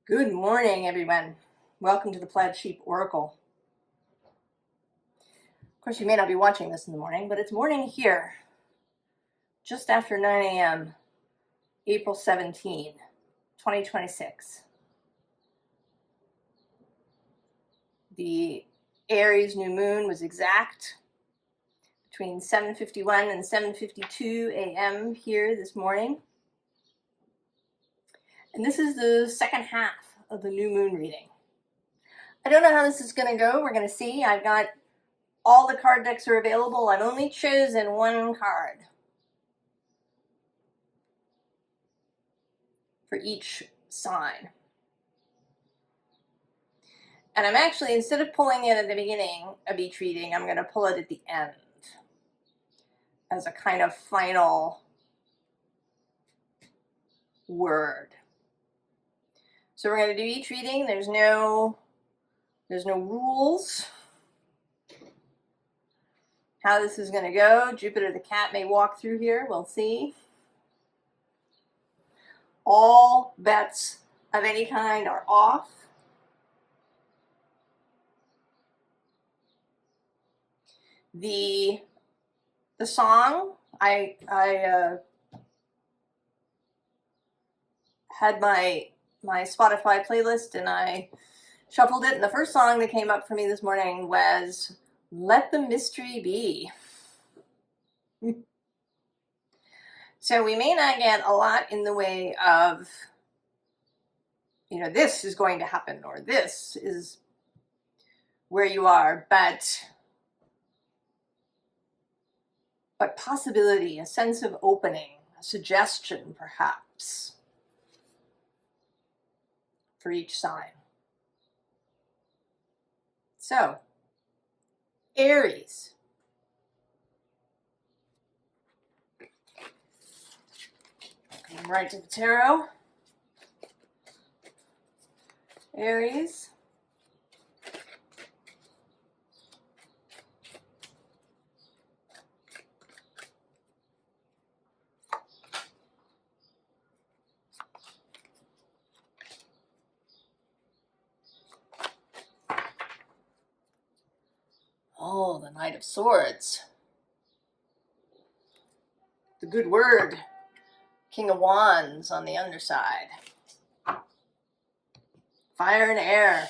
Good morning, everyone. Welcome to the Plaid Sheep Oracle. Of course, you may not be watching this in the morning, but it's morning here, just after 9 a.m., April 17, 2026. The Aries new moon was exact between 7:51 and 7:52 a.m. here this morning. And this is the second half of the new moon reading. I don't know how this is going to go. We're going to see. I've got all the card decks are available. I've only chosen one card for each sign. And I'm actually, instead of pulling it at the beginning of each reading, I'm going to pull it at the end as a kind of final word. So we're going to do each reading. There's no rules how this is going to go. Jupiter the cat may walk through here. We'll see. All bets of any kind are off. The song, I had my Spotify playlist and I shuffled it, and the first song that came up for me this morning was Let the Mystery Be. So we may not get a lot in the way of, this is going to happen or this is where you are, but possibility, a sense of opening, a suggestion perhaps for each sign. So, Aries. Come right to the tarot. Aries. Oh, the Knight of Swords. The good word. King of Wands on the underside. Fire and air.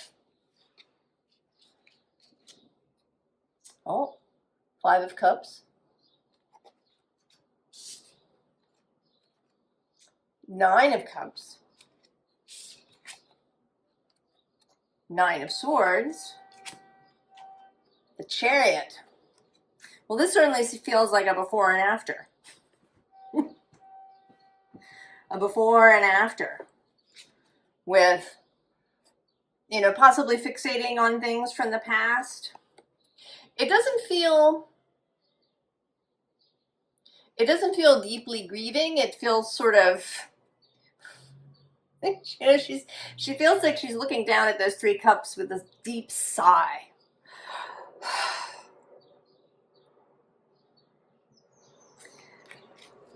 Oh, Five of Cups. Nine of Cups. Nine of Swords. The Chariot. Well, this certainly feels like a before and after. A before and after. With, possibly fixating on things from the past. It doesn't feel deeply grieving. It feels sort of, she feels like she's looking down at those three cups with this deep sigh.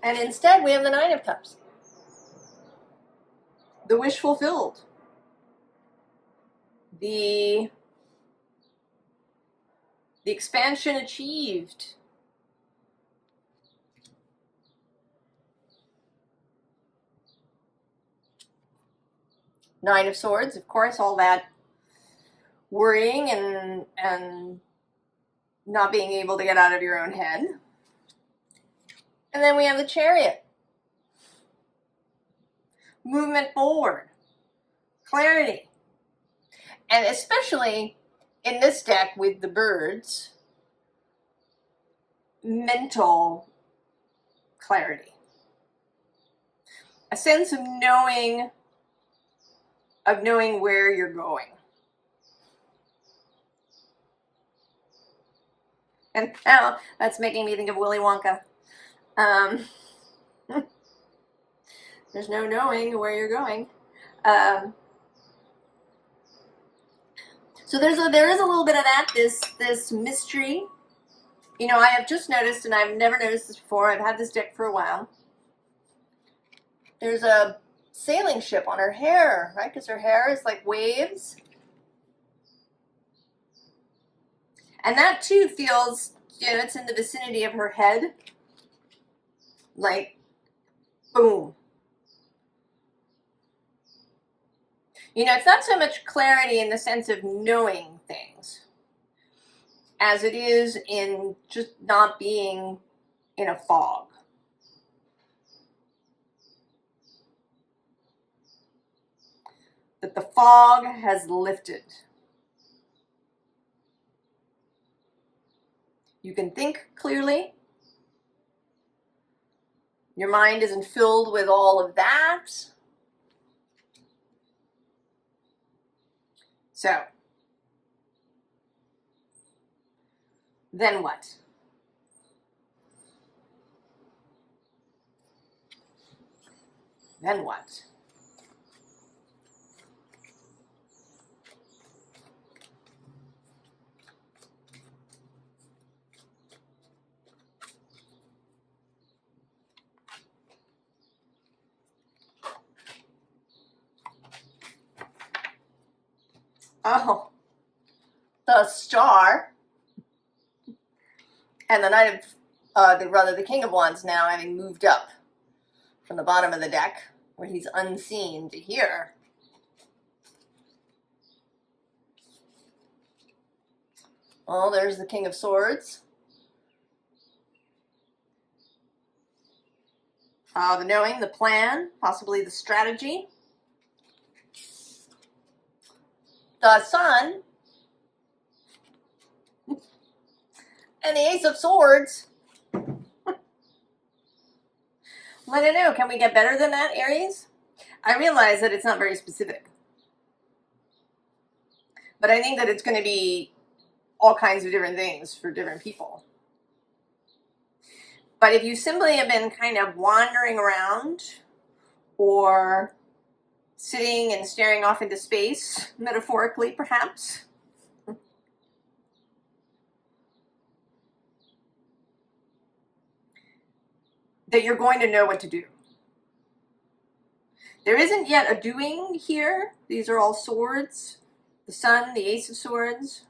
And instead, we have the Nine of Cups. The wish fulfilled. The expansion achieved. Nine of Swords, of course, all that worrying and not being able to get out of your own head. And then we have the Chariot. Movement forward. Clarity. And especially in this deck with the birds, mental clarity. A sense of knowing where you're going. And now that's making me think of Willy Wonka. There's no knowing where you're going. So there is a little bit of that, this mystery. I have just noticed, and I've never noticed this before, I've had this deck for a while. There's a sailing ship on her hair, right? Because her hair is like waves. And that too feels, you know, it's in the vicinity of her head. Like, boom. You know, it's not so much clarity in the sense of knowing things as it is in just not being in a fog. That the fog has lifted. You can think clearly. Your mind isn't filled with all of that. So, then what? Then what? Oh, the Star and the Knight of, the King of Wands now having moved up from the bottom of the deck where he's unseen to here. Oh, there's the King of Swords. The knowing, the plan, possibly the strategy. The Sun. And the Ace of Swords. I don't know, can we get better than that, Aries? I realize that it's not very specific. But I think that it's going to be all kinds of different things for different people. But if you simply have been kind of wandering around or sitting and staring off into space, metaphorically perhaps, that you're going to know what to do. There isn't yet a doing here. These are all swords. The Sun, the Ace of Swords.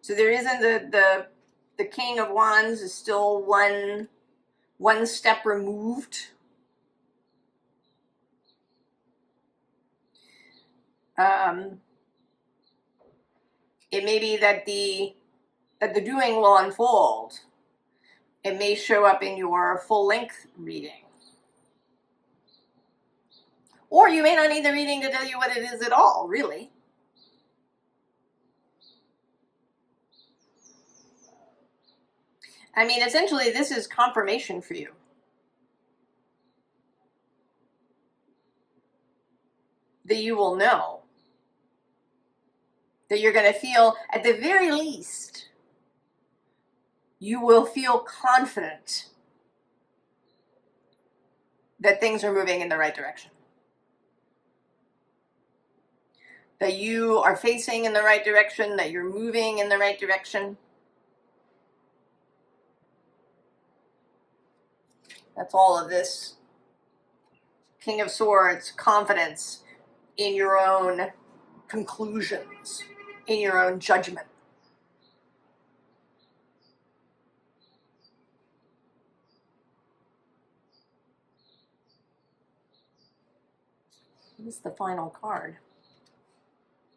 So there isn't the King of Wands is still one step removed. It may be that the doing will unfold. It may show up in your full-length reading. Or you may not need the reading to tell you what it is at all, really. I mean, essentially, this is confirmation for you. That you will know. That you're going to feel, at the very least, you will feel confident that things are moving in the right direction. That you are facing in the right direction, that you're moving in the right direction. That's all of this. King of Swords, confidence in your own conclusions, in your own judgment. This is the final card.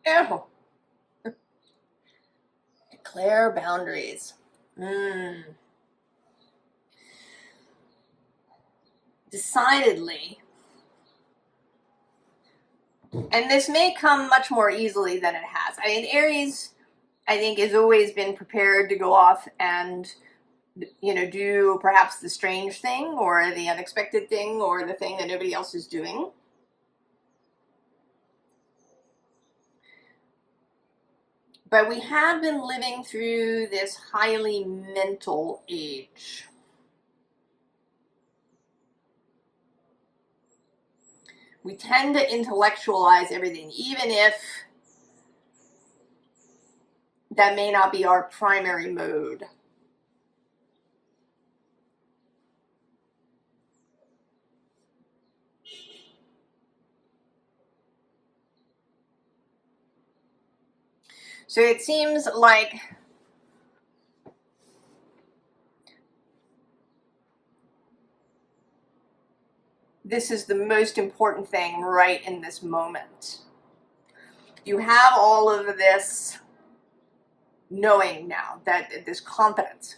Oh. Declare boundaries. Decidedly. And this may come much more easily than it has. I mean, Aries, I think, has always been prepared to go off and, you know, do perhaps the strange thing or the unexpected thing or the thing that nobody else is doing. But we have been living through this highly mental age. We tend to intellectualize everything, even if that may not be our primary mode. So it seems like this is the most important thing right in this moment. You have all of this knowing now, that this confidence.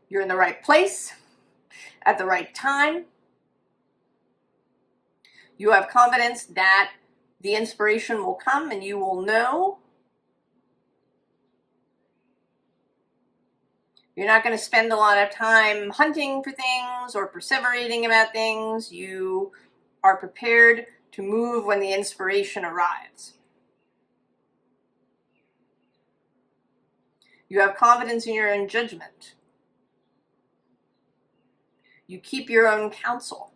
You're in the right place at the right time. You have confidence that the inspiration will come and you will know. You're not going to spend a lot of time hunting for things or perseverating about things. You are prepared to move when the inspiration arrives. You have confidence in your own judgment. You keep your own counsel.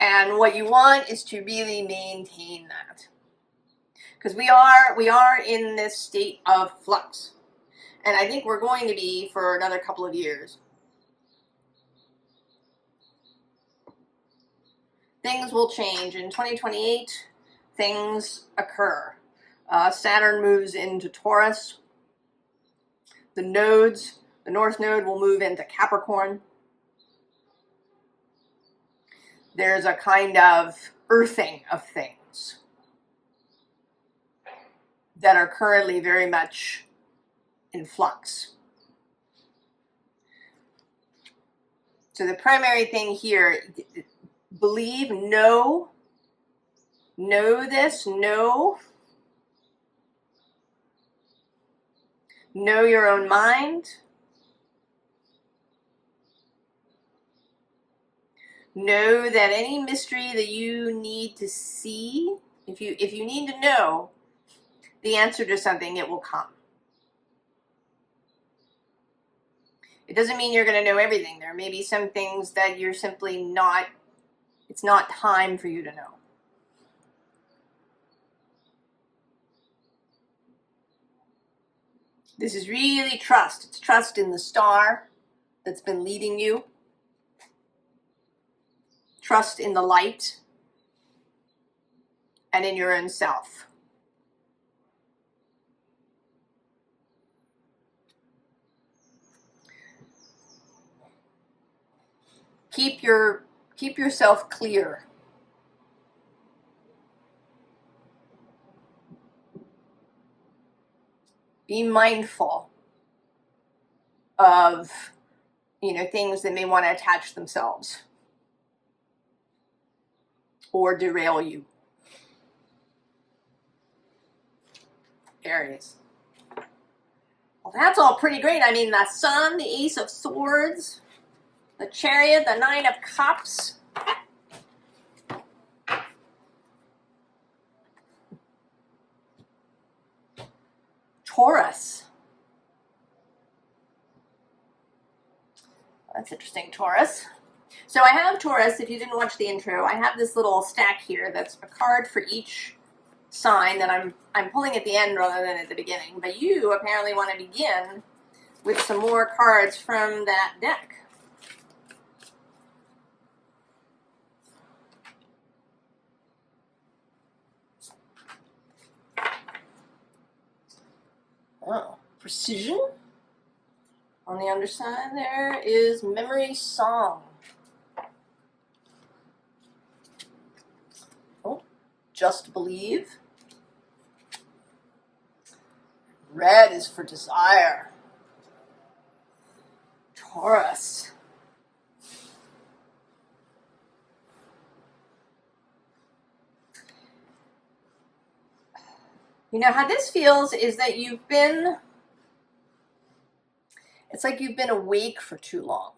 And what you want is to really maintain that. Because we are in this state of flux. And I think we're going to be for another couple of years. Things will change. In 2028, things occur. Saturn moves into Taurus. The nodes, the North Node will move into Capricorn. There's a kind of earthing of things that are currently very much in flux. So the primary thing here, believe, know this, know your own mind. Know that any mystery that you need to see, if you need to know the answer to something, it will come. It doesn't mean you're going to know everything. There may be some things that you're simply not, it's not time for you to know. This is really trust. It's trust in the star that's been leading you. Trust in the light and in your own self. Keep yourself clear. Be mindful of, things that may want to attach themselves or derail you. Aries. Well, that's all pretty great. I mean, the Sun, the Ace of Swords, the Chariot, the Nine of Cups. Taurus. That's interesting, Taurus. So I have Taurus, if you didn't watch the intro, I have this little stack here that's a card for each sign that I'm pulling at the end rather than at the beginning. But you apparently want to begin with some more cards from that deck. Oh, precision. On the underside there is memory song. Oh, just believe. Red is for desire. Taurus. How this feels is that it's like you've been awake for too long.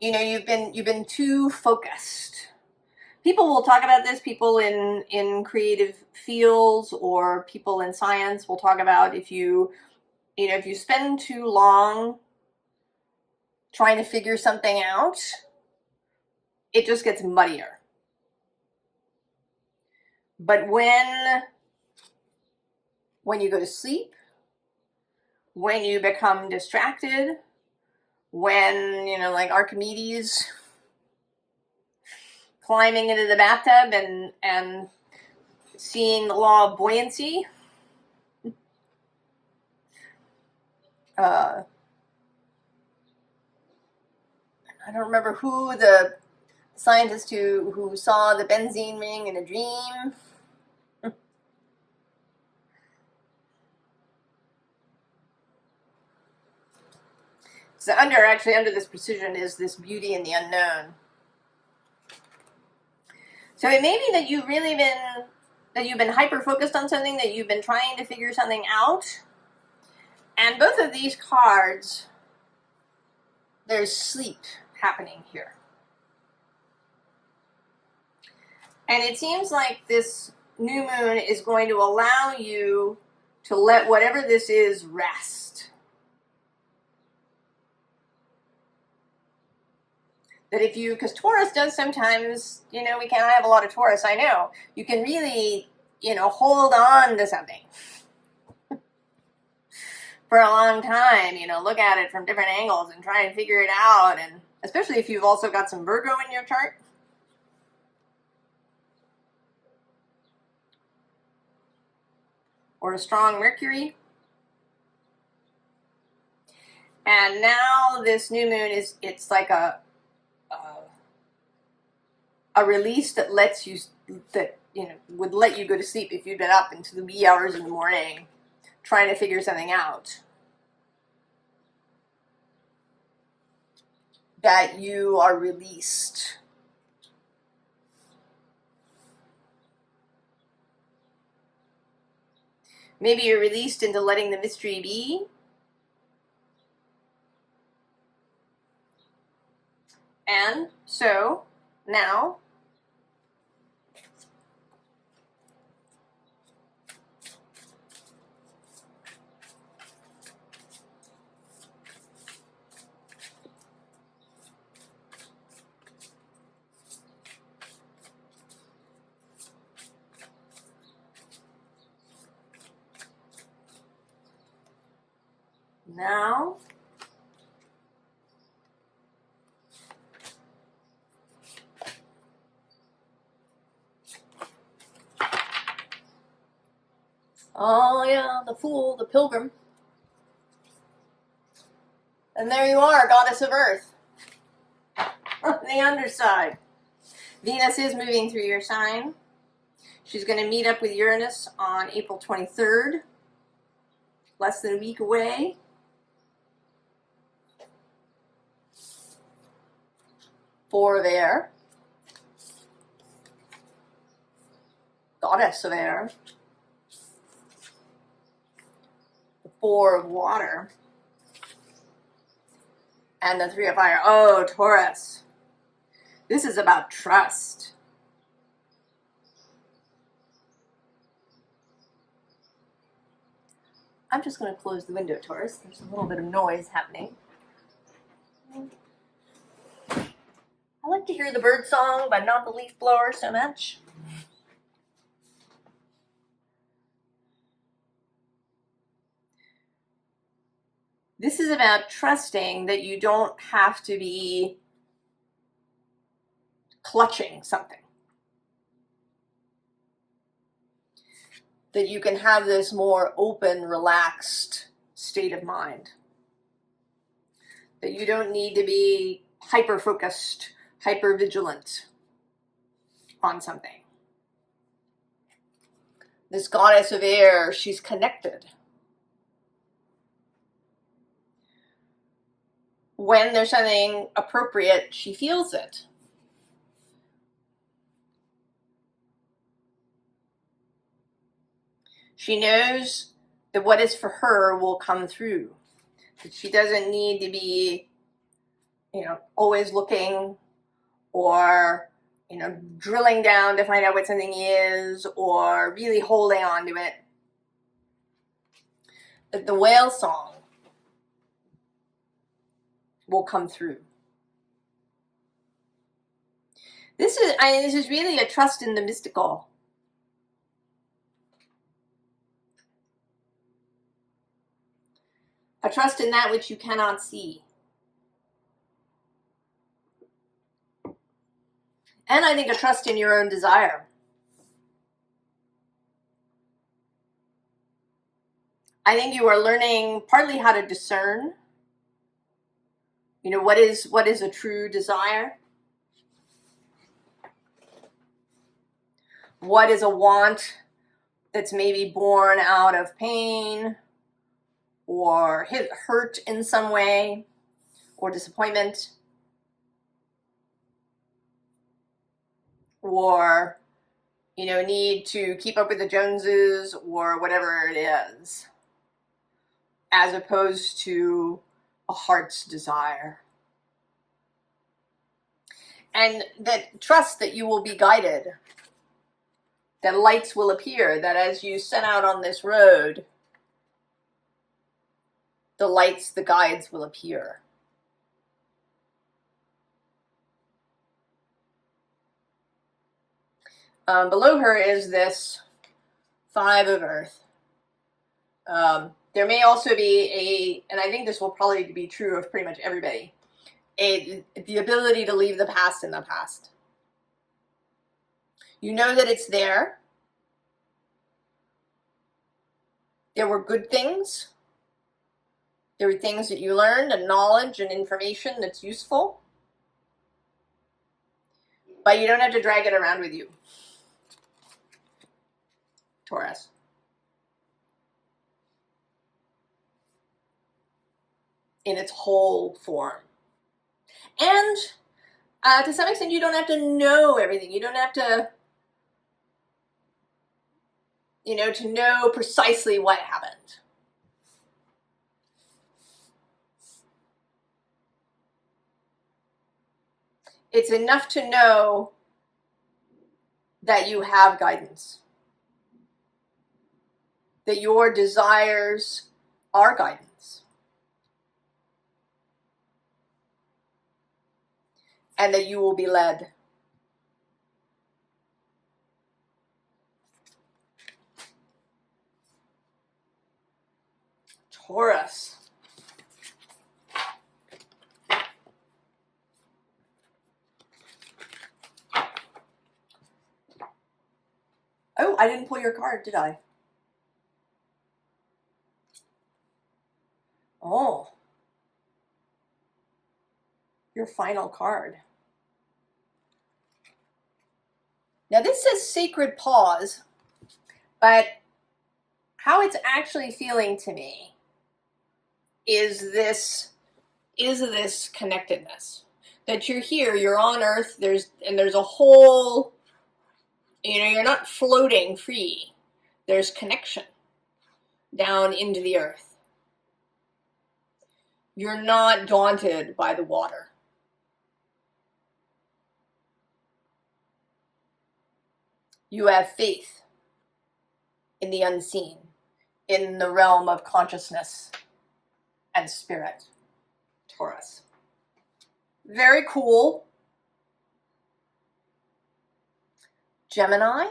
You've been too focused. People will talk about this. People in creative fields or people in science will talk about if you spend too long trying to figure something out, it just gets muddier. But when you go to sleep, when you become distracted, when, you know, like Archimedes climbing into the bathtub and seeing the law of buoyancy. I don't remember who the scientist who saw the benzene ring in a dream. So under this precision is this beauty in the unknown. So it may be that you've been hyper focused on something, that you've been trying to figure something out. And both of these cards, there's sleep happening here. And it seems like this new moon is going to allow you to let whatever this is rest. That if you, because Taurus does sometimes, you know, I have a lot of Taurus, I know. You can really, you know, hold on to something for a long time, you know, look at it from different angles and try and figure it out. And especially if you've also got some Virgo in your chart. Or a strong Mercury. And now this new moon it's like a release that lets you, that, you know, would let you go to sleep if you'd been up into the wee hours in the morning trying to figure something out. That you are released. Maybe you're released into letting the mystery be. And so now oh yeah, the Fool, the Pilgrim. And there you are, Goddess of Earth. The underside. Venus is moving through your sign. She's going to meet up with Uranus on April 23rd. Less than a week away. Four of air. Goddess of air. The Four of water. And the Three of fire. Oh, Taurus. This is about trust. I'm just going to close the window, Taurus. There's a little bit of noise happening. I like to hear the bird song, but not the leaf blower so much. This is about trusting that you don't have to be clutching something. That you can have this more open, relaxed state of mind. That you don't need to be hyper-focused, hyper-vigilant on something. This goddess of air, she's connected. When there's something appropriate, she feels it. She knows that what is for her will come through. That she doesn't need to be, you know, always looking or, you know, drilling down to find out what something is or really holding on to it. That the whale song will come through. This is really a trust in the mystical. A trust in that which you cannot see. And I think a trust in your own desire. I think you are learning partly how to discern, you know, what is a true desire? What is a want that's maybe born out of pain or hurt in some way or disappointment or, you know, need to keep up with the Joneses or whatever it is, as opposed to a heart's desire. And that trust that you will be guided, that lights will appear, that as you set out on this road, the lights, the guides will appear. Below her is this Five of Earth. There may also be and I think this will probably be true of pretty much everybody, the ability to leave the past in the past. You know that it's there. There were good things. There were things that you learned and knowledge and information that's useful. But you don't have to drag it around with you, Taurus. In its whole form. And to some extent, you don't have to know everything. You don't have to, you know, to know precisely what happened. It's enough to know that you have guidance, that your desires are guidance, and that you will be led. Taurus. Oh, I didn't pull your card, did I? Oh. Your final card. Now this says sacred pause, but how it's actually feeling to me is this connectedness. That you're here, you're on Earth, there's a whole, you know, you're not floating free. There's connection down into the earth. You're not daunted by the water. You have faith in the unseen, in the realm of consciousness and spirit, Taurus. Very cool. Gemini.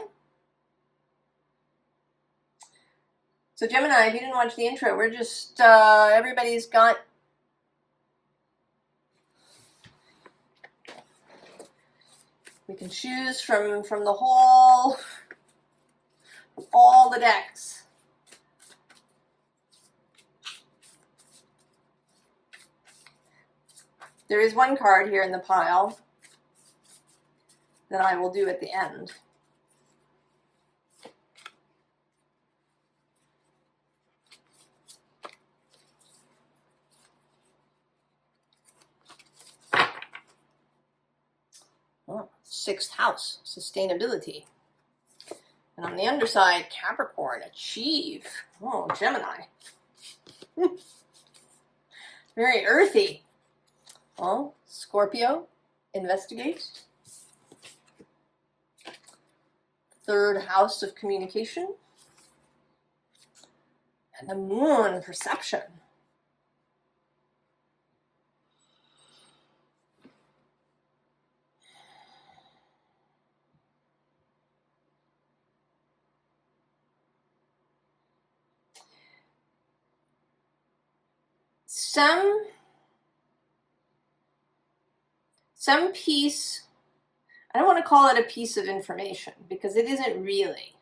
So Gemini, if you didn't watch the intro, we're just, everybody's got we can choose from the whole, all the decks. There is one card here in the pile that I will do at the end. Oh, sixth house, sustainability. And on the underside, Capricorn, achieve. Oh, Gemini. Very earthy. Oh, Scorpio, investigate. Third house of communication. And the moon, perception. Some piece I don't want to call it a piece of information because it isn't really.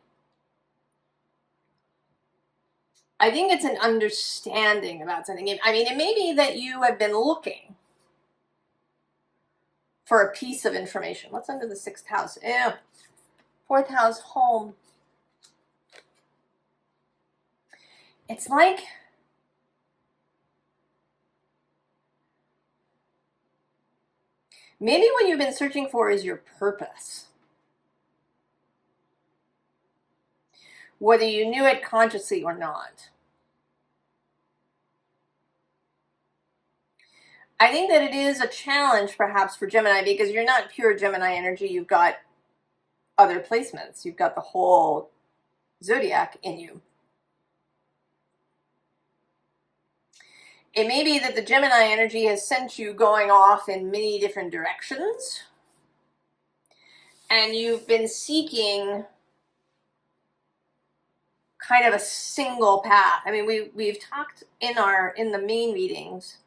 I think it's an understanding about something. I mean, it may be that you have been looking for a piece of information. What's under the 6th house? Yeah. 4th house, home. It's like maybe what you've been searching for is your purpose. Whether you knew it consciously or not. I think that it is a challenge perhaps for Gemini because you're not pure Gemini energy. You've got other placements. You've got the whole zodiac in you. It may be that the Gemini energy has sent you going off in many different directions. And you've been seeking kind of a single path. I mean, we've talked in the main readings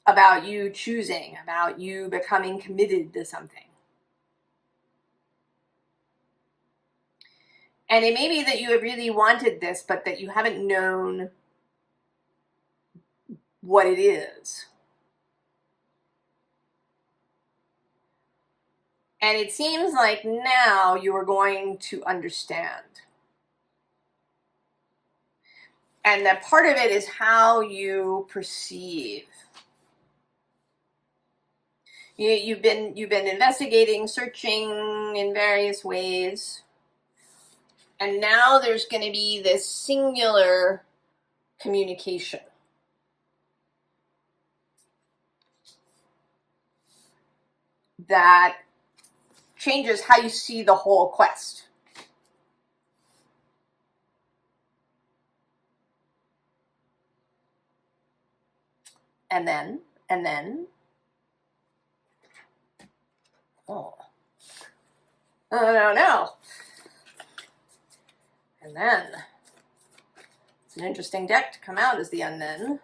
about you choosing, about you becoming committed to something. And it may be that you have really wanted this, but that you haven't known what it is. And it seems like now you are going to understand. And that part of it is how you perceive. You've been investigating, searching in various ways. And now there's going to be this singular communication. That changes how you see the whole quest. And then, oh no. And then, it's an interesting deck to come out as the Unknown.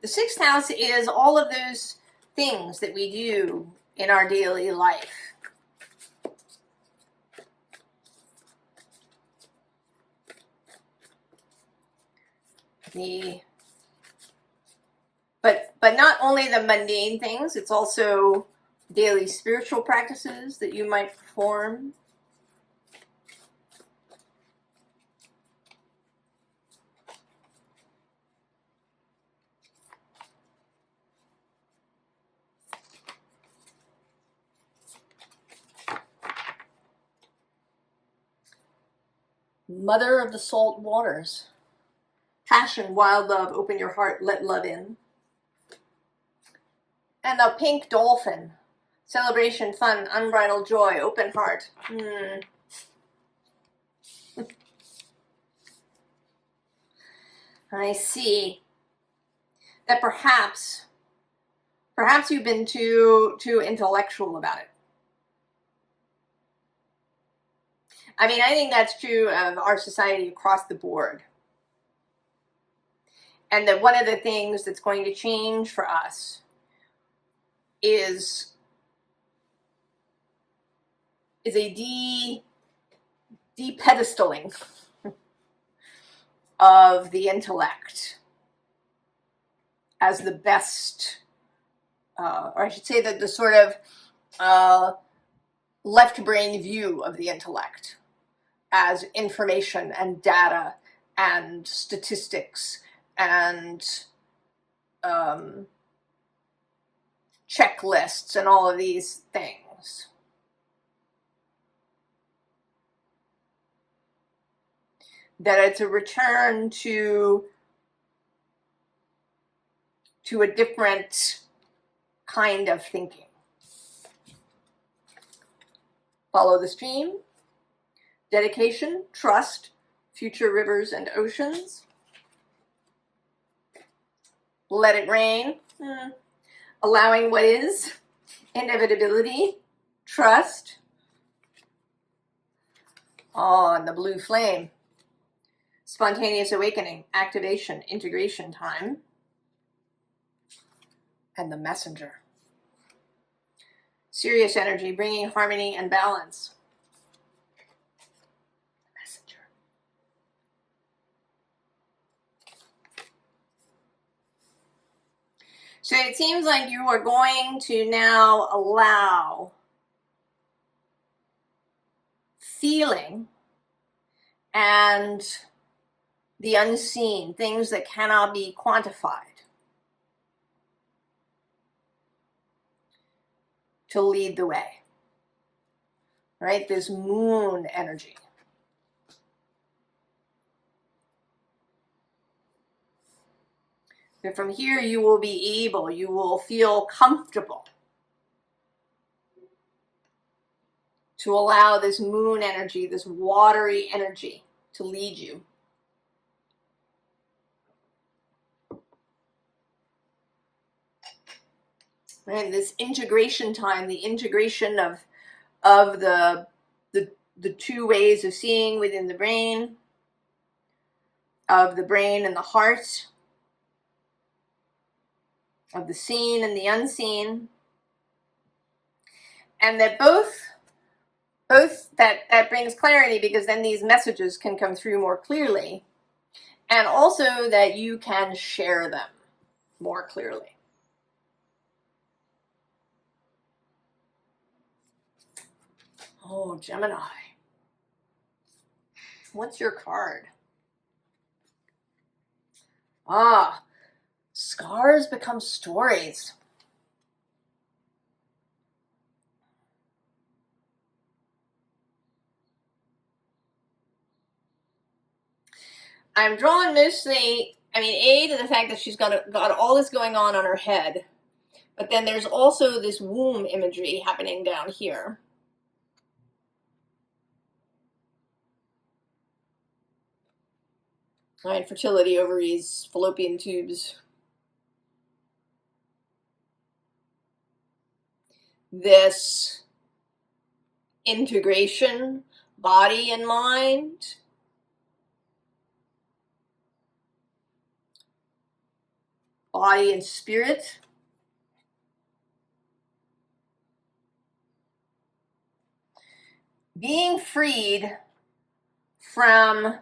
The 6th house is all of those things that we do in our daily life. But not only the mundane things, it's also daily spiritual practices that you might perform. Mother of the salt waters. Passion, wild love, open your heart, let love in. And the pink dolphin. Celebration, fun, unbridled joy, open heart. I see that perhaps you've been too intellectual about it. I mean, I think that's true of our society across the board. And that one of the things that's going to change for us is a de-pedestaling of the intellect as the best, or I should say that the sort of left brain view of the intellect as information and data and statistics and checklists and all of these things. That it's a return to a different kind of thinking. Follow the stream, dedication, trust, future rivers and oceans. Let it rain, allowing what is, inevitability, trust. Oh, and the blue flame. Spontaneous awakening, activation, integration time. and the Messenger. Serious energy, bringing harmony and balance. Messenger. So it seems like you are going to now allow feeling and the unseen, things that cannot be quantified, to lead the way, right? This moon energy. So from here, you will be able, you will feel comfortable to allow this moon energy, this watery energy to lead you. And this integration time, the integration of the two ways of seeing within the brain, of the brain and the heart, of the seen and the unseen, and that both that brings clarity, because then these messages can come through more clearly, and also that you can share them more clearly. Oh, Gemini. What's your card? Ah, scars become stories. I'm drawn mostly, A, to the fact that she's got all this going on her head, but then there's also this womb imagery happening down here. All right, fertility, ovaries, fallopian tubes. This integration, body and mind. Body and spirit. Being freed from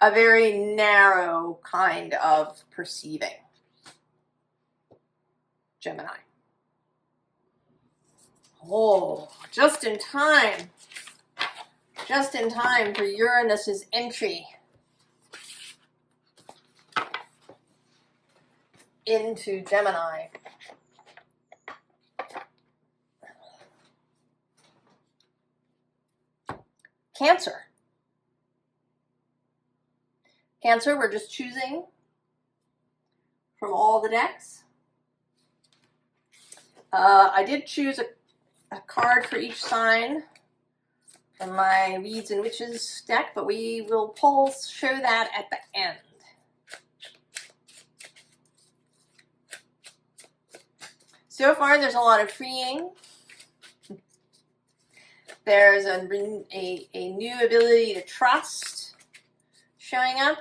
a very narrow kind of perceiving. Gemini. Oh, just in time. Just in time for Uranus's entry into Gemini. Cancer. Cancer, we're just choosing from all the decks. I did choose a card for each sign from my Weeds and Witches deck, but we will show that at the end. So far, there's a lot of freeing. There's a new ability to trust showing up.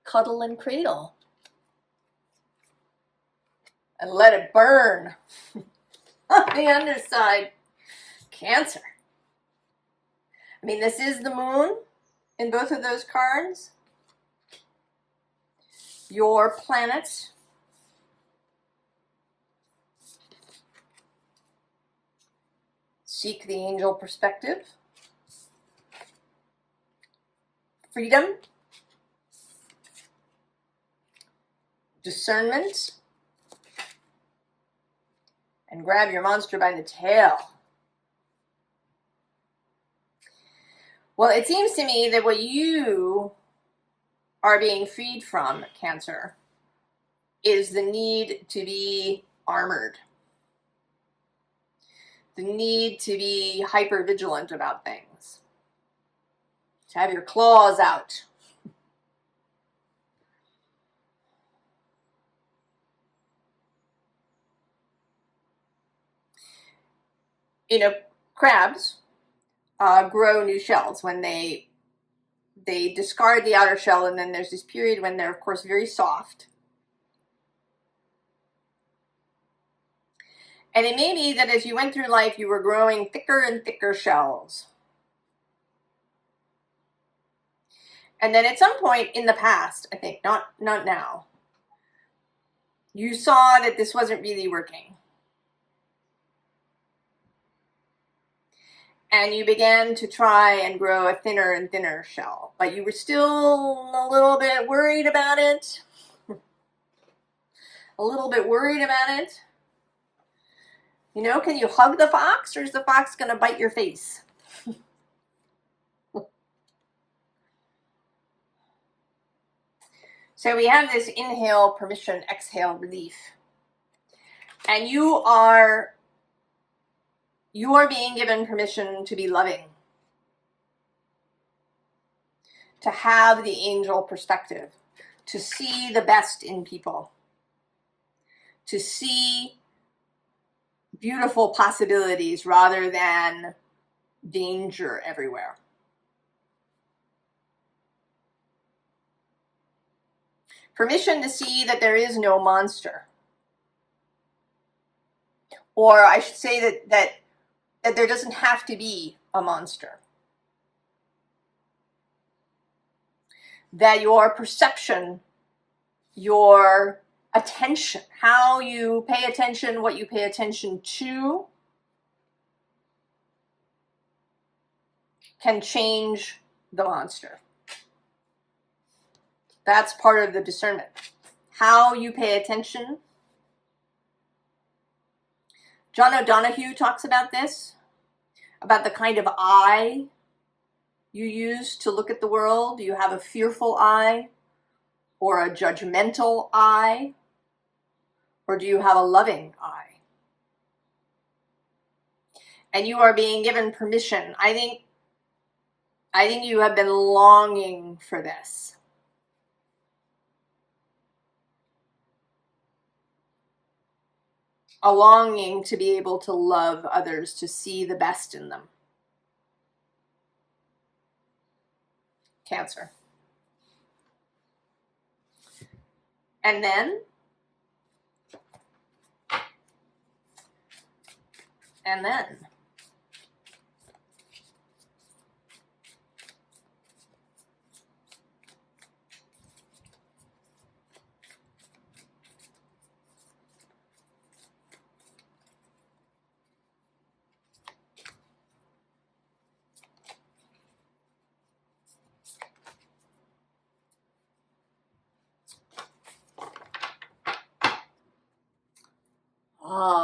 Cuddle and cradle. And let it burn. On the underside, Cancer. This is the moon in both of those cards. Your planet. Seek the angel perspective. Freedom. Discernment. And grab your monster by the tail. Well, it seems to me that what you are being freed from, Cancer, is the need to be armored. The need to be hyper vigilant about things. To have your claws out. you know, crabs grow new shells when they discard the outer shell, and then there's this period when they're, of course, very soft. And it may be that as you went through life, you were growing thicker and thicker shells. And then at some point in the past, I think, not now, you saw that this wasn't really working. And you began to try and grow a thinner and thinner shell, but you were still a little bit worried about it. A little bit worried about it. You know, can you hug the fox, or is the fox going to bite your face? So we have this inhale, permission, exhale, relief. And you are being given permission to be loving, to have the angel perspective, to see the best in people, to see beautiful possibilities rather than danger everywhere. Permission to see that there is no monster. Or I should say that there doesn't have to be a monster. That your perception, your attention, how you pay attention, what you pay attention to, can change the monster. That's part of the discernment. How you pay attention. John O'Donohue talks about this, about the kind of eye you use to look at the world. Do you have a fearful eye or a judgmental eye, or do you have a loving eye? And you are being given permission. I think you have been longing for this. A longing to be able to love others, to see the best in them. Cancer. And then,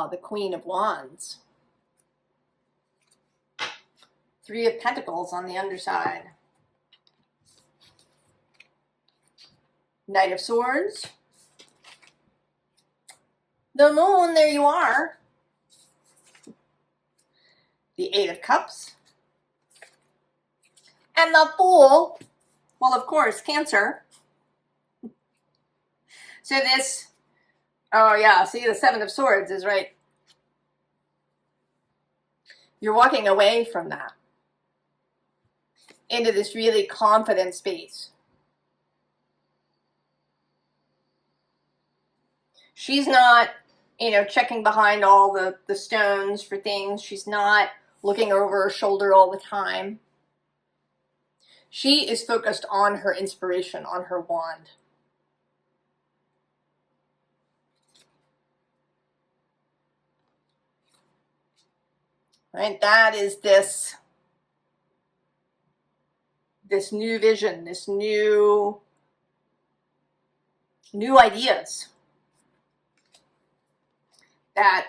the Queen of Wands. Three of Pentacles on the underside. Knight of Swords. The Moon, there you are. The Eight of Cups. And the Fool. Well, of course, Cancer. So this, oh yeah, see, the Seven of Swords is right. You're walking away from that into this really confident space. She's not, checking behind all the stones for things. She's not looking over her shoulder all the time. She is focused on her inspiration, on her wand. Right? That is this new vision, this new ideas that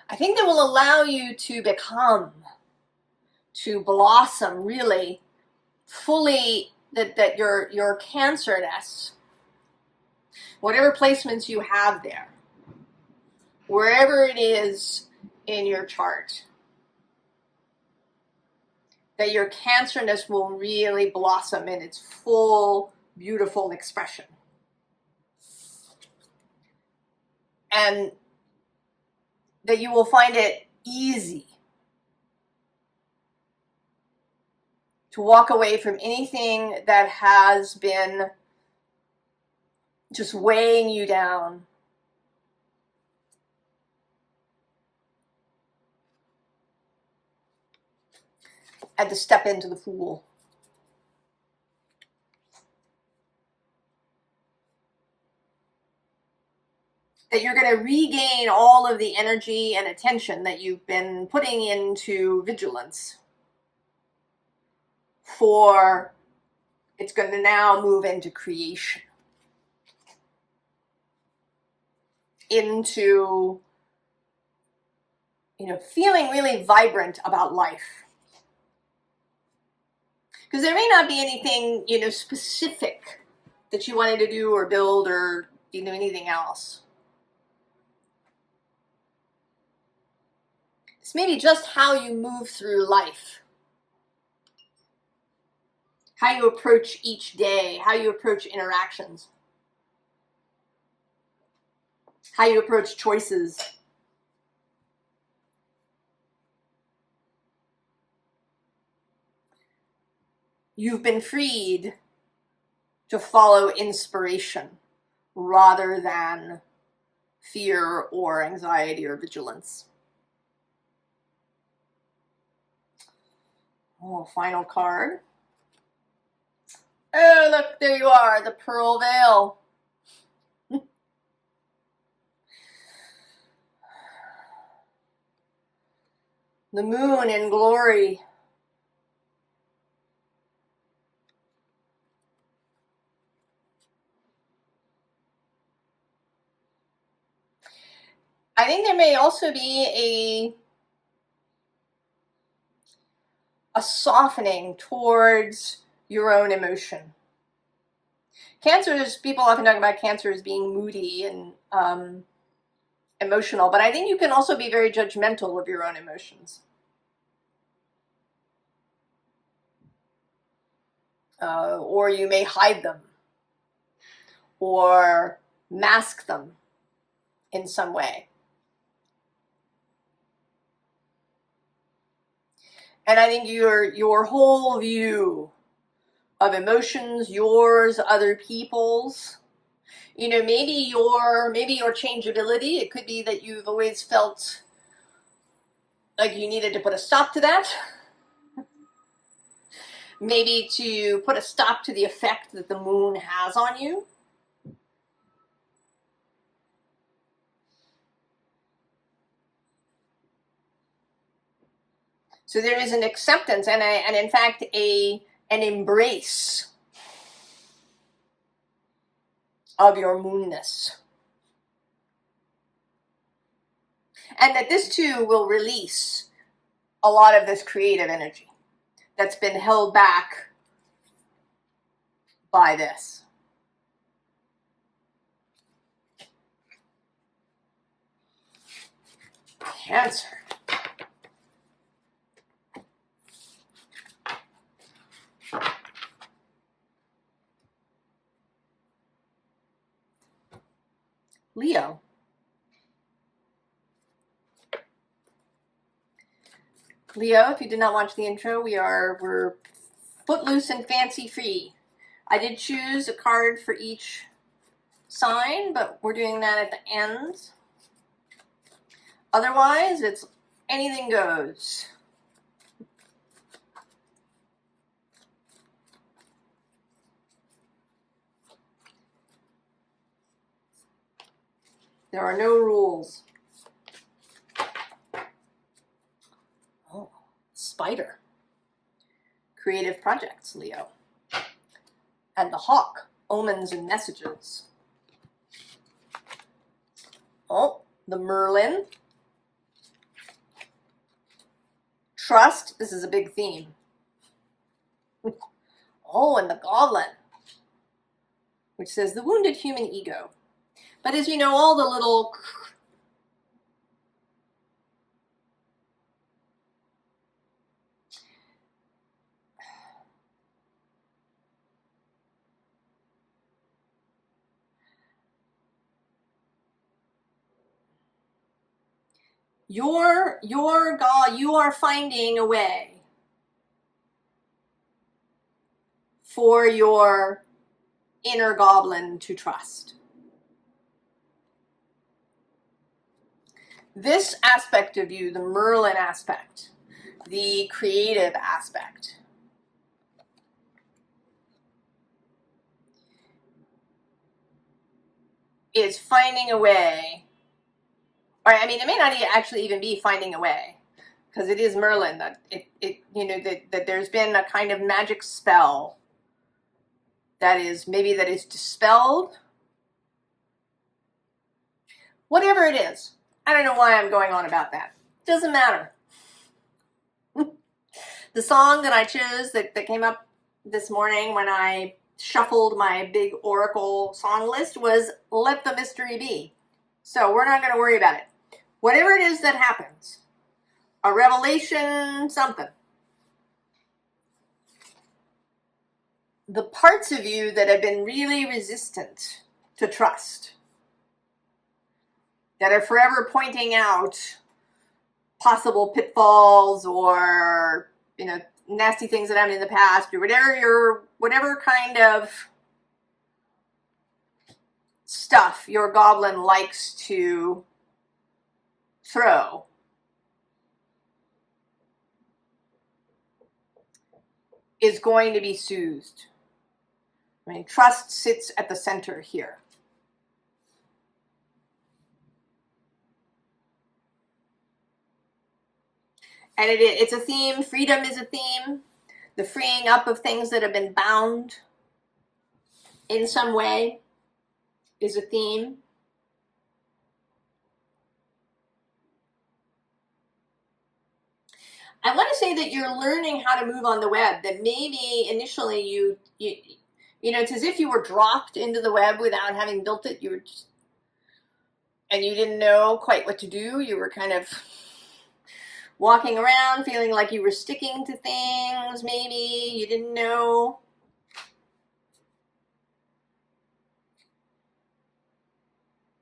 I think that will allow you to become, to blossom really fully, that your Cancerness, whatever placements you have there, wherever it is in your chart, that your Cancerness will really blossom in its full, beautiful expression. And that you will find it easy to walk away from anything that has been just weighing you down. And to step into the Fool. That you're going to regain all of the energy and attention that you've been putting into vigilance. For it's going to now move into creation. Into, feeling really vibrant about life. Because there may not be anything, specific that you wanted to do or build or, anything else. It's maybe just how you move through life. How you approach each day, how you approach interactions. How you approach choices. You've been freed to follow inspiration rather than fear or anxiety or vigilance. Oh, final card. Oh, look, there you are, the Pearl Veil. The moon in glory. I think there may also be a softening towards your own emotion. People often talk about Cancer as being moody and emotional, but I think you can also be very judgmental of your own emotions. Or you may hide them or mask them in some way. And I think your whole view of emotions, yours, other people's, maybe your changeability, it could be that you've always felt like you needed to put a stop to that. Maybe to put a stop to the effect that the moon has on you. So there is an acceptance and in fact an embrace of your moonness. And that this too will release a lot of this creative energy that's been held back by this. Cancer. Leo. Leo, if you did not watch the intro, we're footloose and fancy free. I did choose a card for each sign, but we're doing that at the end. Otherwise, it's anything goes. There are no rules. Oh, spider. Creative projects, Leo. And the hawk, omens and messages. Oh, the Merlin. Trust, this is a big theme. Oh, and the goblin, which says the wounded human ego. But as you know, all the little you are finding a way for your inner goblin to trust. This aspect of you, the Merlin aspect, the creative aspect, is finding a way, or I mean, it may not actually even be finding a way, because it is Merlin, that that there's been a kind of magic spell that is dispelled. Whatever it is, I don't know why I'm going on about that. Doesn't matter. The song that I chose that came up this morning when I shuffled my big oracle song list was Let the Mystery Be. So we're not going to worry about it. Whatever it is that happens, a revelation, something, the parts of you that have been really resistant to trust, that are forever pointing out possible pitfalls or, nasty things that happened in the past, or whatever kind of stuff your goblin likes to throw, is going to be soothed. I mean, trust sits at the center here. And it's a theme. Freedom is a theme. The freeing up of things that have been bound in some way is a theme. I want to say that you're learning how to move on the web, that maybe initially you it's as if you were dropped into the web without having built it. And you didn't know quite what to do. You were kind of walking around feeling like you were sticking to things. Maybe you didn't know.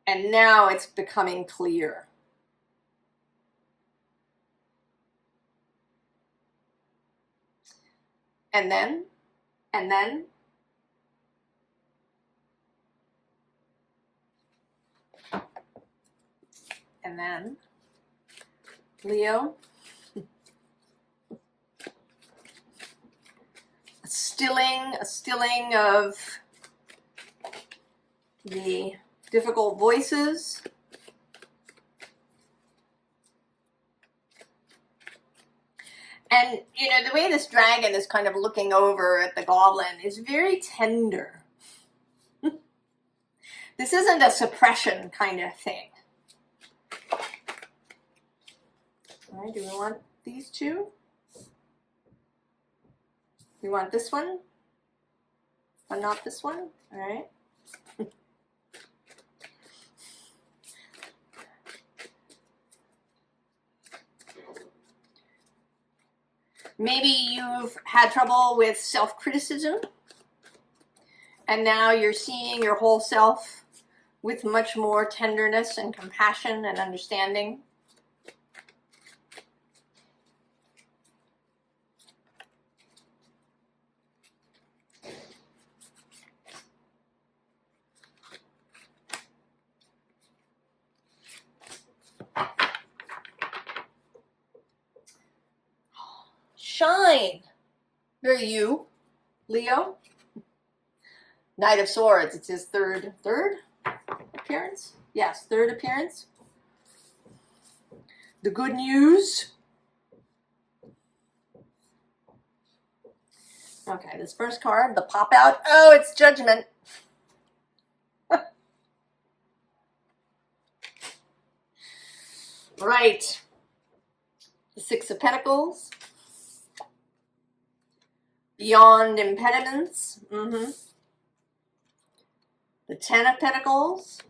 And now it's becoming clear. And then, and then, Leo, a stilling of the difficult voices. And, the way this dragon is kind of looking over at the goblin is very tender. This isn't a suppression kind of thing. All right, do we want these two? We want this one, but not this one. All right. Maybe you've had trouble with self-criticism, and now you're seeing your whole self with much more tenderness and compassion and understanding. Shine. Very you, Leo. Knight of Swords. It's his third appearance? Yes, third appearance. The good news. Okay, this first card, the pop out. Oh, it's Judgment. Right. The Six of Pentacles. Beyond impediments. The Ten of Pentacles.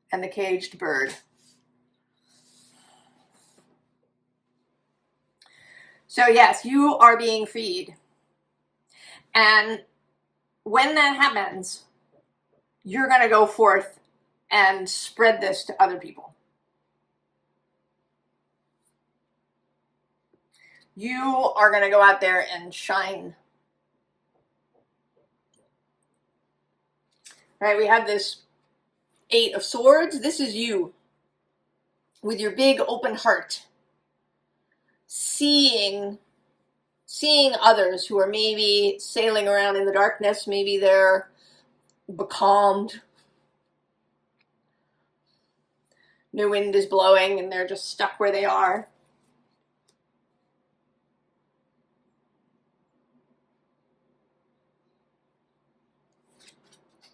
And the Caged Bird. So yes, you are being freed. And when that happens, you're going to go forth and spread this to other people. You are going to go out there and shine. Right? We have this 8 of Swords. This is you with your big open heart, seeing others who are maybe sailing around in the darkness. Maybe they're becalmed. No wind is blowing and they're just stuck where they are.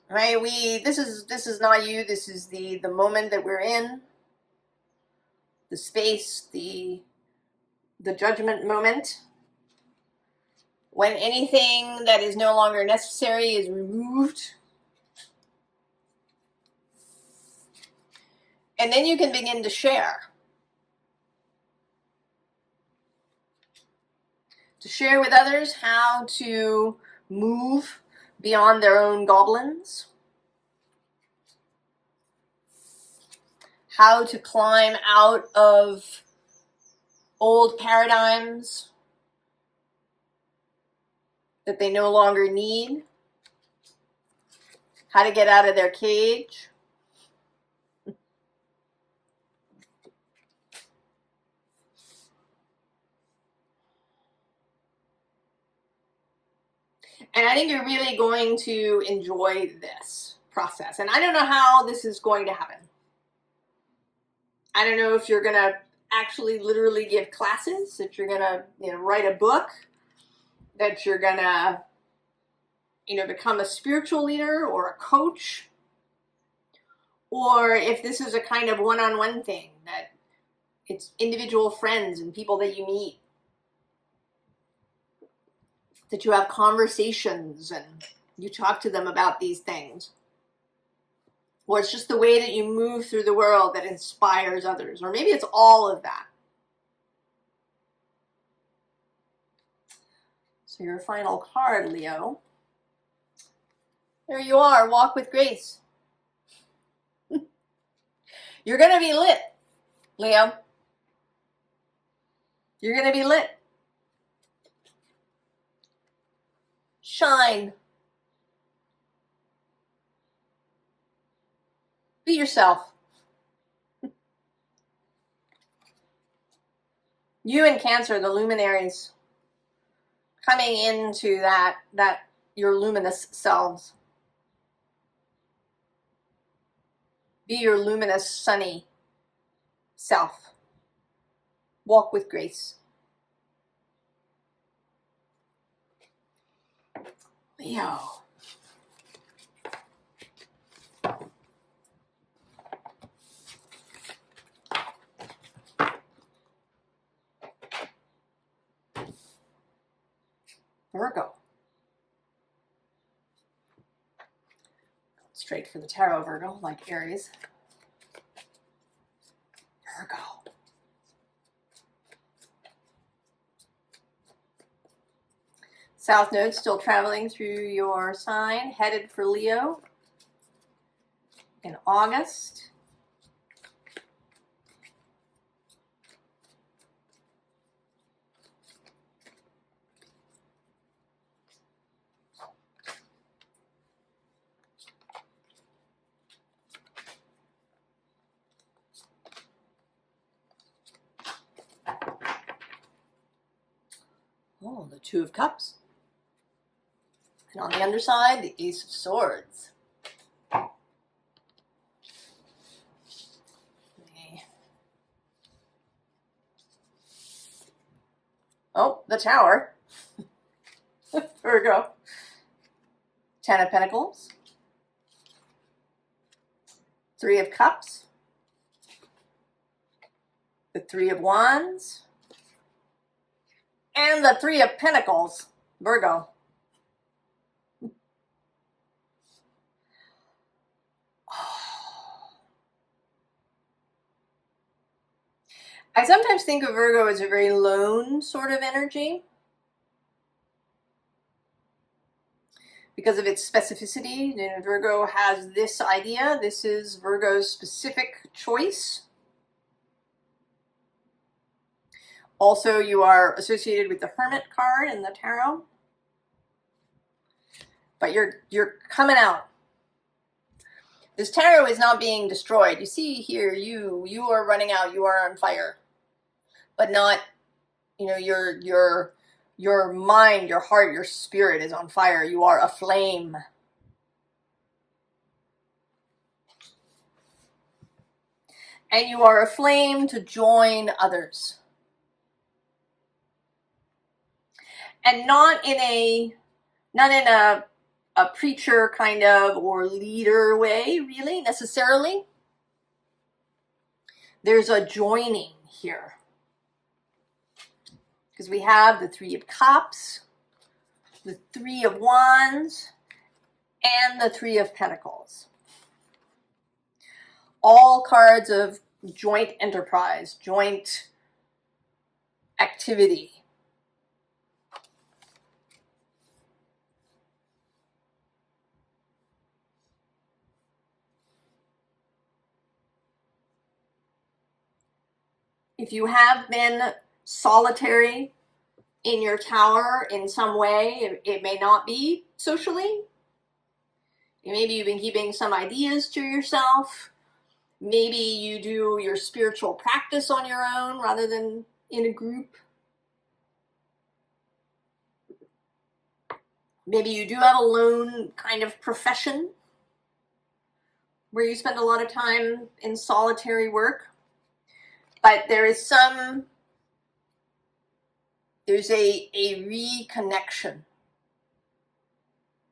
Right? This is not you. This is the moment that we're in. The space, the judgment moment. When anything that is no longer necessary is removed. And then you can begin to share. To share with others how to move beyond their own goblins. How to climb out of old paradigms that they no longer need. How to get out of their cage. And I think you're really going to enjoy this process. And I don't know how this is going to happen. I don't know if you're going to actually literally give classes, if you're going to write a book, that you're going to become a spiritual leader or a coach, or if this is a kind of one-on-one thing, that it's individual friends and people that you meet, that you have conversations and you talk to them about these things. Or it's just the way that you move through the world that inspires others. Or maybe it's all of that. So your final card, Leo. There you are, walk with grace. You're going to be lit, Leo. You're going to be lit. Shine. Be yourself. You and Cancer, the luminaries, coming into that your luminous selves. Be your luminous, sunny self. Walk with grace. Leo. Virgo. Straight for the tarot, Virgo, like Aries. Virgo. South Node still traveling through your sign, headed for Leo in August. Oh, the Two of Cups. And on the underside, the Ace of Swords. Oh, the Tower. Virgo. Ten of Pentacles. Three of Cups. The Three of Wands. And the Three of Pentacles. Virgo. I sometimes think of Virgo as a very lone sort of energy. because of its specificity. You know, Virgo has this idea. This is Virgo's specific choice. Also, you are associated with the Hermit card in the tarot. But you're coming out. This tarot is not being destroyed. You see here, you are running out. You are on fire, but not, you know, your mind, your heart, your spirit is on fire. You are aflame. And you are aflame to join others. And not in a preacher kind of or leader way, really, necessarily. There's a joining here. Because we have the Three of Cups, the Three of Wands, and the Three of Pentacles. All cards of joint enterprise, joint activity. If you have been solitary in your tower in some way, it may not be socially. Maybe you've been keeping some ideas to yourself. Maybe you do your spiritual practice on your own rather than in a group. Maybe you do have a lone kind of profession where you spend a lot of time in solitary work. But there's a reconnection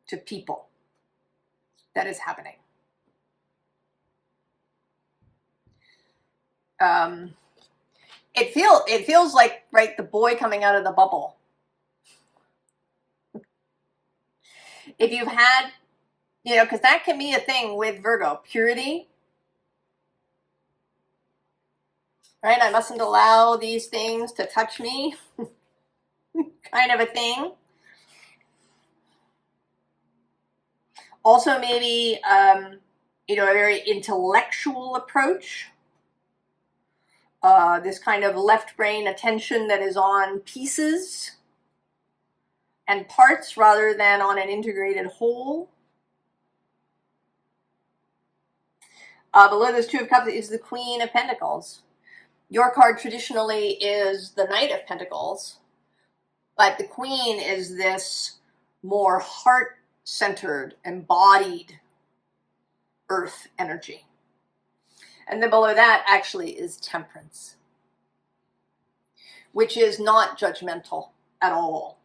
to people that is happening. It feels like, right, the boy coming out of the bubble. If you've had, you know, because that can be a thing with Virgo, purity. Right, I mustn't allow these things to touch me, kind of a thing. Also, maybe, you know, a very intellectual approach. This kind of left brain attention that is on pieces and parts rather than on an integrated whole. Below this Two of Cups is the Queen of Pentacles. Your card traditionally is the Knight of Pentacles, but the Queen is this more heart-centered, embodied earth energy. And then below that actually is Temperance, which is not judgmental at all.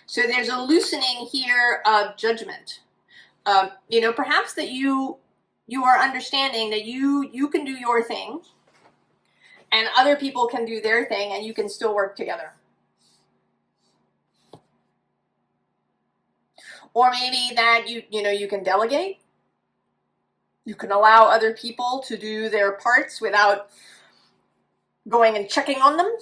So there's a loosening here of judgment. You know, perhaps that you are understanding that you can do your thing and other people can do their thing and you can still work together. Or maybe that you can delegate. You can allow other people to do their parts without going and checking on them.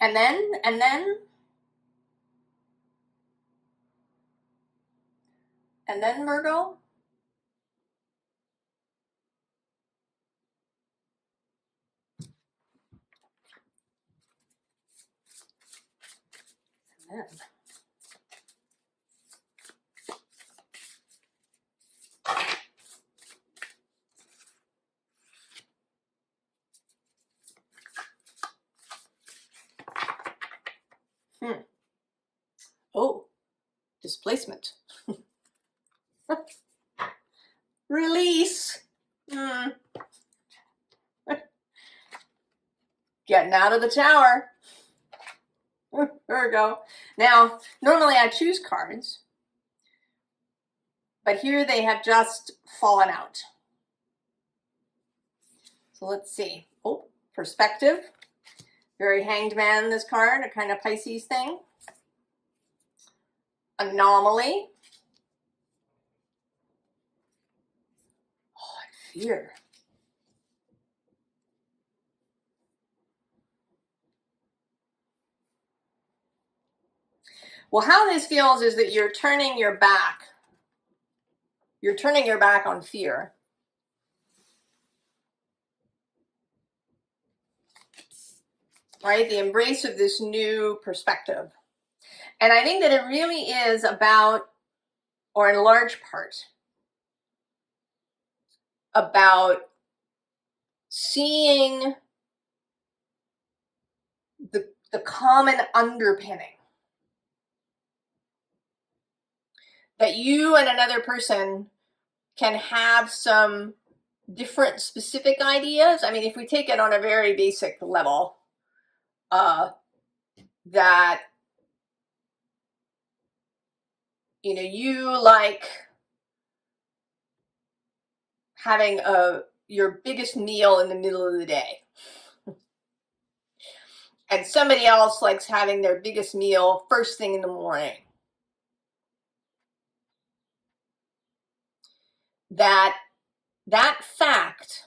And then Virgo. And then. Oh, displacement. Release. Getting out of the tower. Virgo. Now, normally I choose cards, but here they have just fallen out. So let's see. Oh, perspective. Very Hanged Man, this card, a kind of Pisces thing. Anomaly. fear. Well, how this feels is that you're turning your back. You're turning your back on fear. Right? The embrace of this new perspective. And I think that it really is about, or in large part, about seeing the common underpinning that you and another person can have some different specific ideas. I mean, if we take it on a very basic level, that, you know, you like having your biggest meal in the middle of the day. And somebody else likes having their biggest meal first thing in the morning. That fact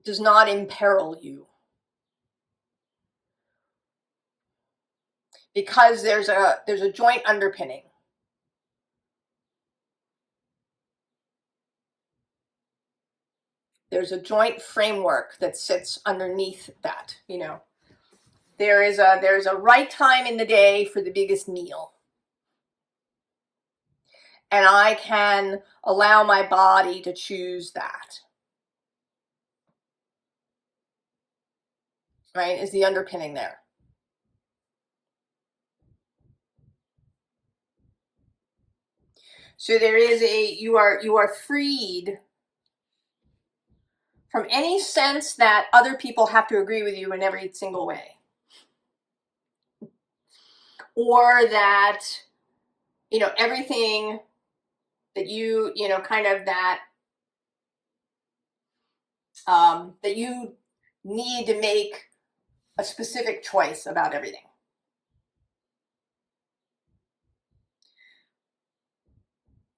does not imperil you. Because there's a joint underpinning. There's a joint framework that sits underneath that, you know. There's a right time in the day for the biggest meal. And I can allow my body to choose that. Right? Is the underpinning there. So there is you are freed from any sense that other people have to agree with you in every single way. Or that, you know, everything that you know, kind of that that you need to make a specific choice about everything.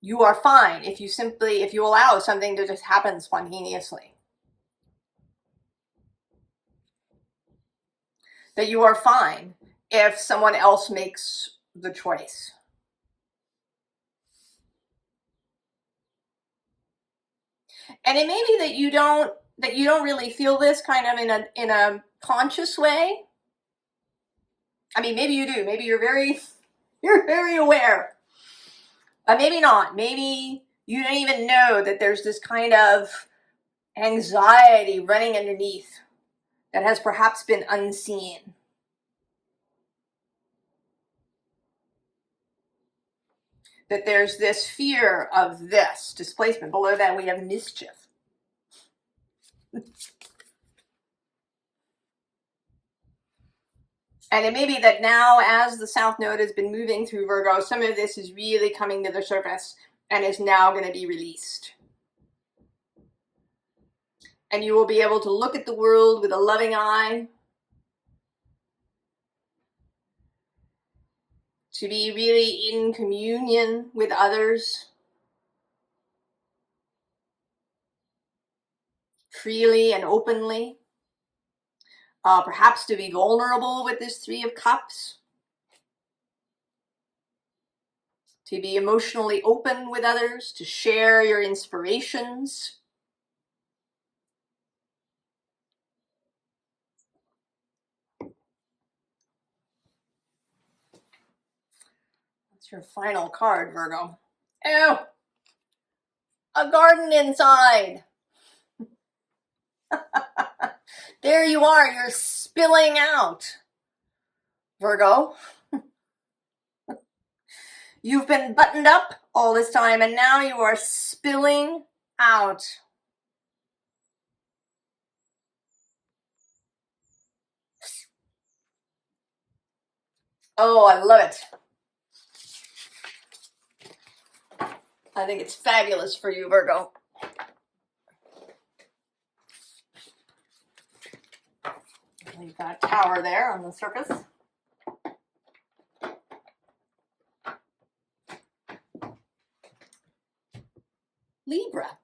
You are fine if you allow something to just happen spontaneously. That you are fine if someone else makes the choice. And it may be that you don't really feel this kind of in a conscious way. I mean, maybe you do. Maybe you're very aware. But maybe not. Maybe you don't even know that there's this kind of anxiety running underneath that has perhaps been unseen. That there's this fear of this displacement. Below that, we have mischief. And it may be that now, as the South Node has been moving through Virgo, some of this is really coming to the surface and is now going to be released. And you will be able to look at the world with a loving eye, to be really in communion with others, freely and openly. Perhaps to be vulnerable with this Three of Cups. To be emotionally open with others, to share your inspirations. That's your final card, Virgo. Oh, a garden inside. There you are, you're spilling out, Virgo. You've been buttoned up all this time and now you are spilling out. Oh, I love it. I think it's fabulous for you, Virgo. Leave that tower there on the surface. Libra.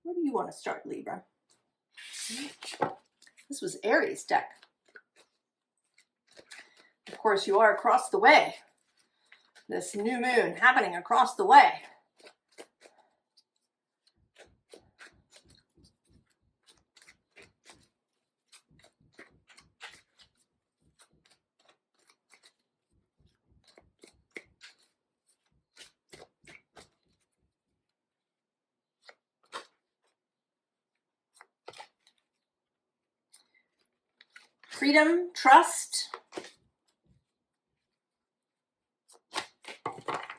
Where do you want to start, Libra? This was Aries deck. Of course, you are across the way. This new moon happening across the way. Freedom, trust,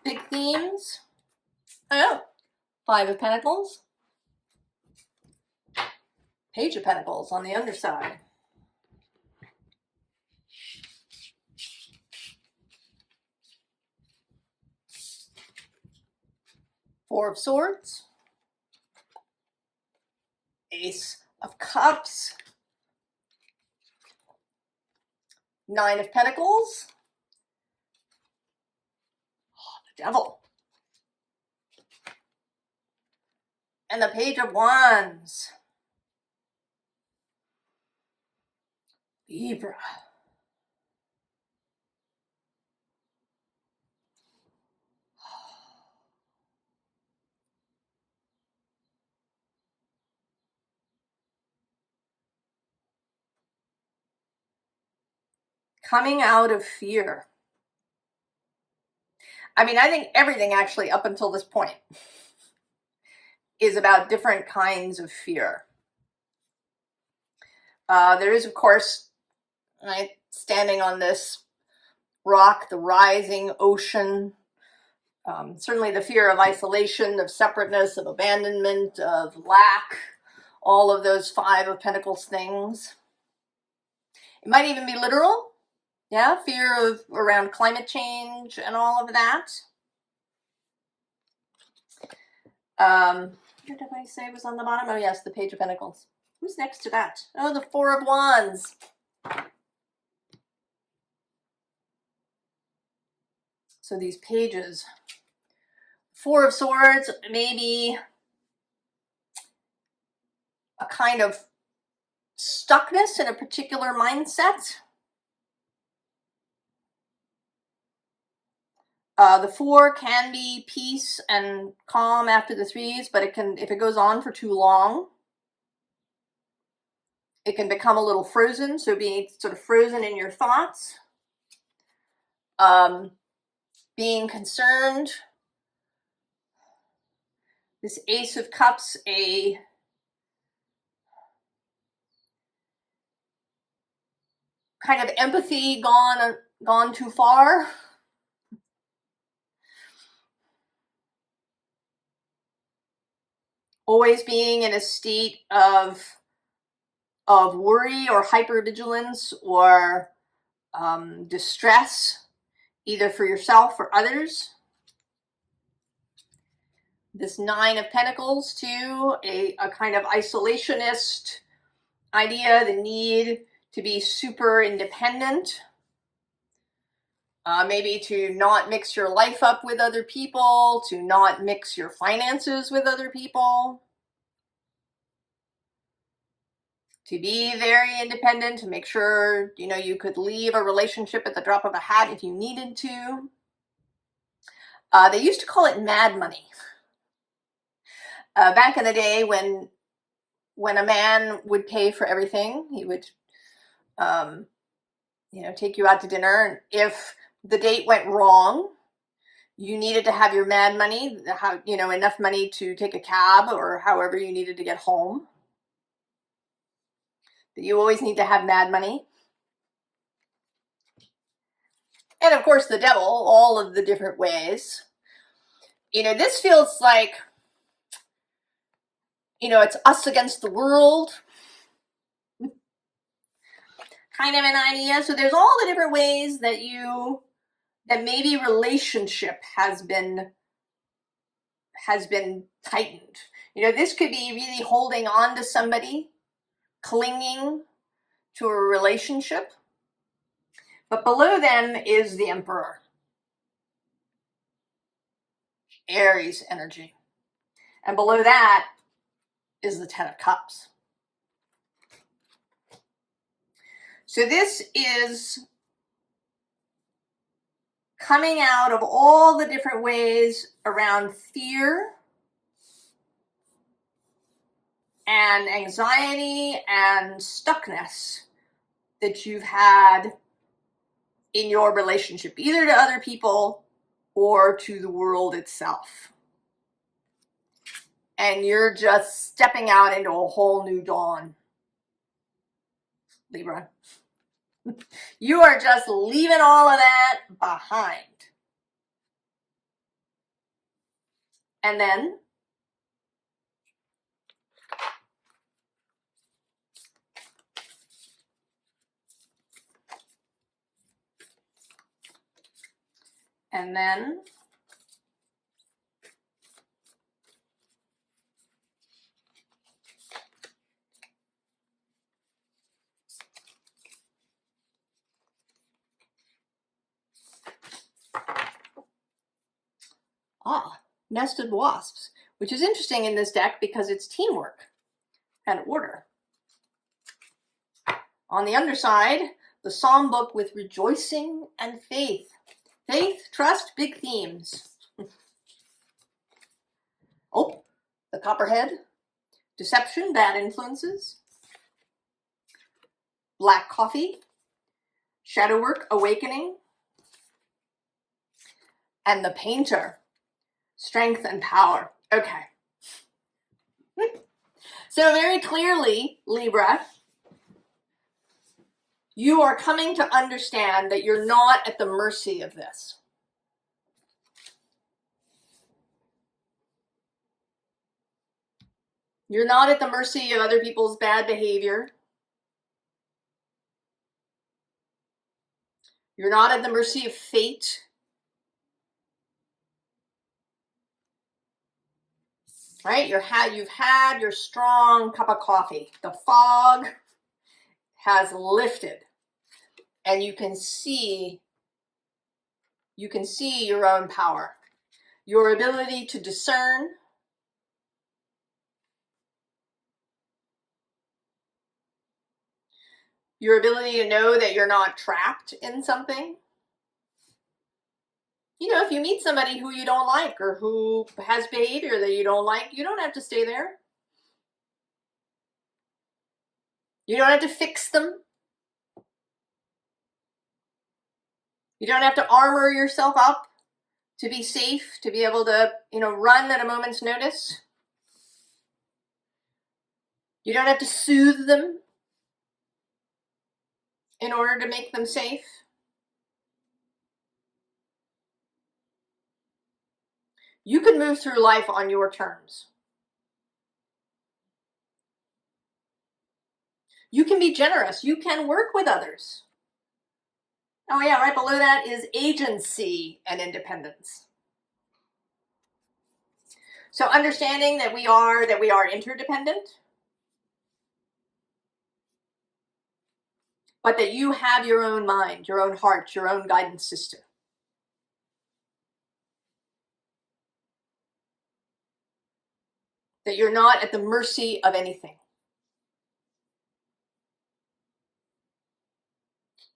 big themes. Oh, Five of Pentacles, Page of Pentacles on the underside. Four of Swords, Ace of Cups, Nine of Pentacles, the Devil, and the Page of Wands. Libra. Coming out of fear. I mean, I think everything actually up until this point is about different kinds of fear. There is, of course, standing on this rock, the rising ocean, certainly the fear of isolation, of separateness, of abandonment, of lack, all of those Five of Pentacles things. It might even be literal. Yeah, fear of around climate change and all of that. What did I say was on the bottom? Oh yes, the Page of Pentacles. Who's next to that? Oh, the Four of Wands. So these pages. Four of Swords, maybe a kind of stuckness in a particular mindset. The Four can be peace and calm after the threes, but it can, if it goes on for too long, it can become a little frozen. So being sort of frozen in your thoughts, being concerned. This Ace of Cups, a kind of empathy gone too far. Always being in a state of worry or hypervigilance or distress, either for yourself or others. This Nine of Pentacles too, a kind of isolationist idea, the need to be super independent. Maybe to not mix your life up with other people, to not mix your finances with other people, to be very independent, to make sure, you know, you could leave a relationship at the drop of a hat if you needed to. They used to call it mad money. Back in the day when a man would pay for everything, he would, you know, take you out to dinner, and if the date went wrong, you needed to have your mad money, you know, enough money to take a cab or however you needed to get home. But you always need to have mad money. And of course the Devil, all of the different ways. You know, this feels like, you know, it's us against the world. Kind of an idea. So there's all the different ways that maybe relationship has been tightened. You know, this could be really holding on to somebody, clinging to a relationship. But below them is the Emperor. Aries energy. And below that is the Ten of Cups. So this is coming out of all the different ways around fear and anxiety and stuckness that you've had in your relationship, either to other people or to the world itself. And you're just stepping out into a whole new dawn, Libra. You are just leaving all of that behind. And then nested wasps, which is interesting in this deck because it's teamwork and order. On the underside, the Psalm book with rejoicing and faith. Faith, trust, big themes. Oh, the Copperhead, deception, bad influences. Black coffee, shadow work, awakening. And the Painter, strength and power. Okay. So very clearly, Libra, you are coming to understand that you're not at the mercy of this. You're not at the mercy of other people's bad behavior. You're not at the mercy of fate. Right? You've had your strong cup of coffee. The fog has lifted. And you can see your own power. Your ability to discern. Your ability to know that you're not trapped in something. You know, if you meet somebody who you don't like or who has behavior that you don't like, you don't have to stay there. You don't have to fix them. You don't have to armor yourself up to be safe, to be able to, run at a moment's notice. You don't have to soothe them in order to make them safe. You can move through life on your terms. You can be generous. You can work with others. Oh yeah, right below that is agency and independence. So understanding that we are interdependent, but that you have your own mind, your own heart, your own guidance system. That you're not at the mercy of anything.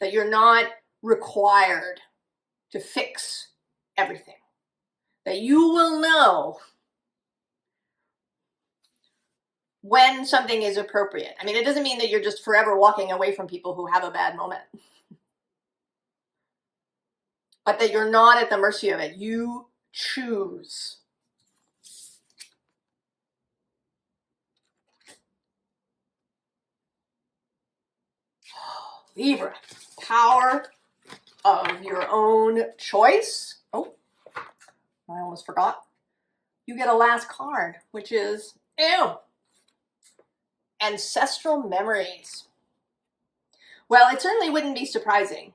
That you're not required to fix everything. That you will know when something is appropriate. I mean, it doesn't mean that you're just forever walking away from people who have a bad moment. But that you're not at the mercy of it. You choose. Libra, power of your own choice. Oh, I almost forgot. You get a last card, which is, ancestral memories. Well, it certainly wouldn't be surprising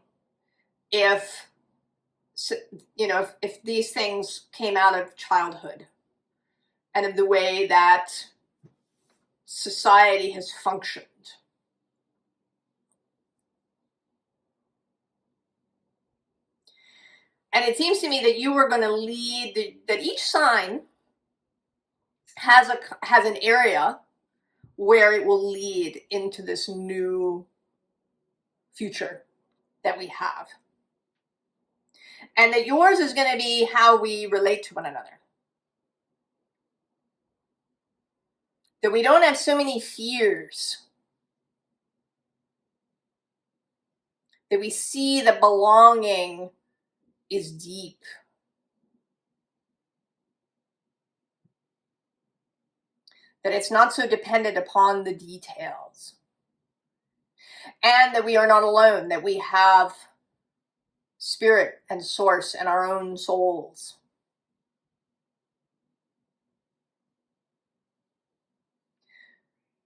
if these things came out of childhood and of the way that society has functioned. And it seems to me that you are going to lead, that each sign has an area where it will lead into this new future that we have. And that yours is going to be how we relate to one another. That we don't have so many fears. That we see that belonging is deep. That it's not so dependent upon the details. And that we are not alone, that we have spirit and source and our own souls.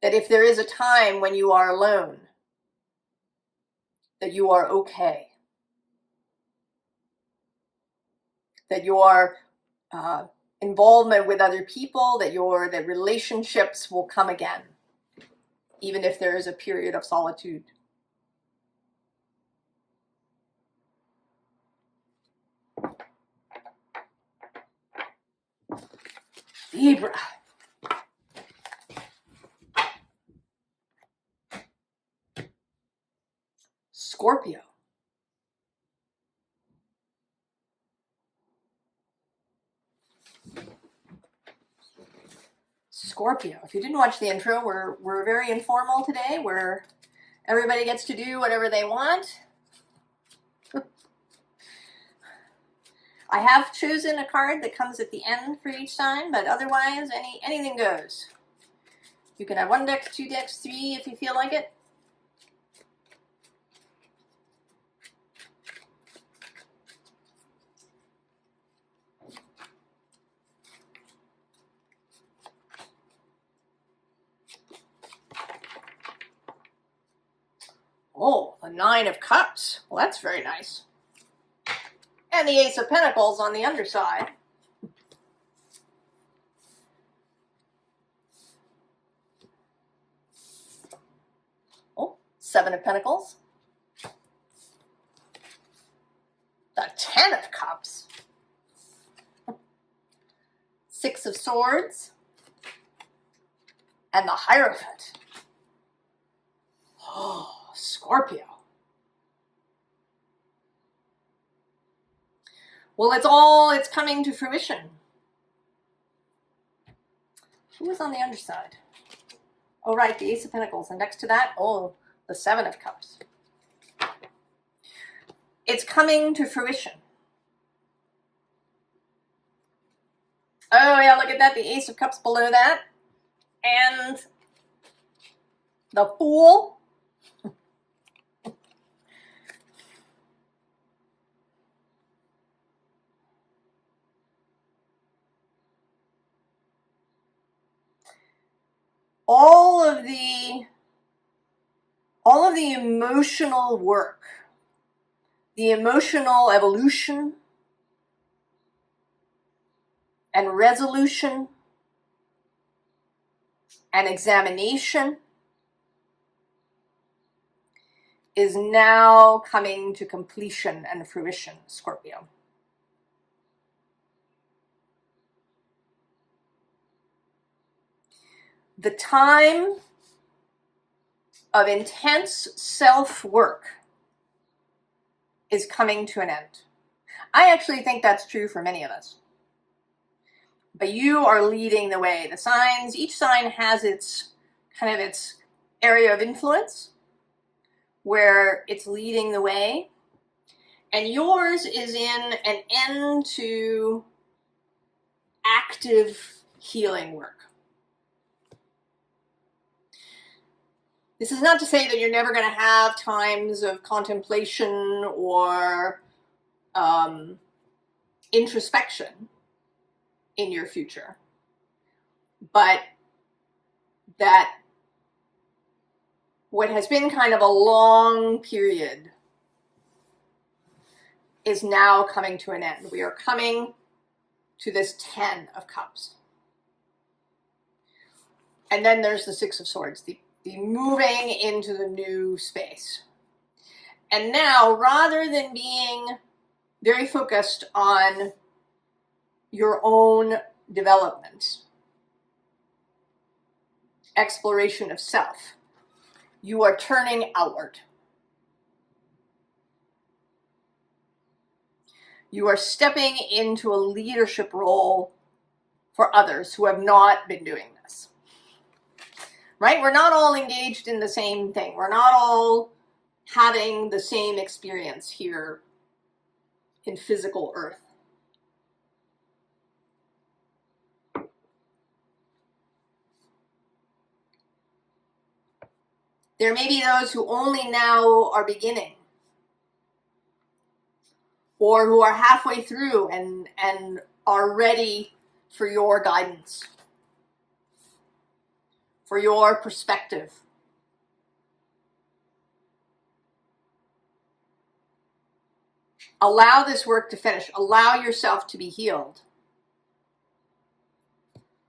That if there is a time when you are alone, that you are okay. That your involvement with other people, that relationships will come again, even if there is a period of solitude. Libra. Scorpio. Scorpio. If you didn't watch the intro, we're very informal today, where everybody gets to do whatever they want. I have chosen a card that comes at the end for each sign, but otherwise anything goes. You can have 1 deck, 2 decks, 3 if you feel like it. Oh, the 9 of Cups. Well, that's very nice. And the Ace of Pentacles on the underside. Oh, 7 of Pentacles. The 10 of Cups. 6 of Swords. And the Hierophant. Oh, Scorpio. Well, it's coming to fruition. Who was on the underside? Oh, right, the Ace of Pentacles. And next to that, oh, the 7 of Cups. It's coming to fruition. Oh, yeah, look at that. The Ace of Cups below that. And the Fool. All of the emotional work, the emotional evolution and resolution and examination is now coming to completion and fruition, Scorpio. The time of intense self-work is coming to an end. I actually think that's true for many of us. But you are leading the way. The signs, each sign has its area of influence where it's leading the way. And yours is in an end to active healing work. This is not to say that you're never going to have times of contemplation or introspection in your future, but that what has been kind of a long period is now coming to an end. We are coming to this 10 of Cups. And then there's the 6 of Swords, the moving into the new space. And now, rather than being very focused on your own development, exploration of self. You are turning outward. You are stepping into a leadership role for others who have not been doing this. Right? We're not all engaged in the same thing. We're not all having the same experience here in physical Earth. There may be those who only now are beginning, or who are halfway through and are ready for your guidance, for your perspective. Allow this work to finish. Allow yourself to be healed.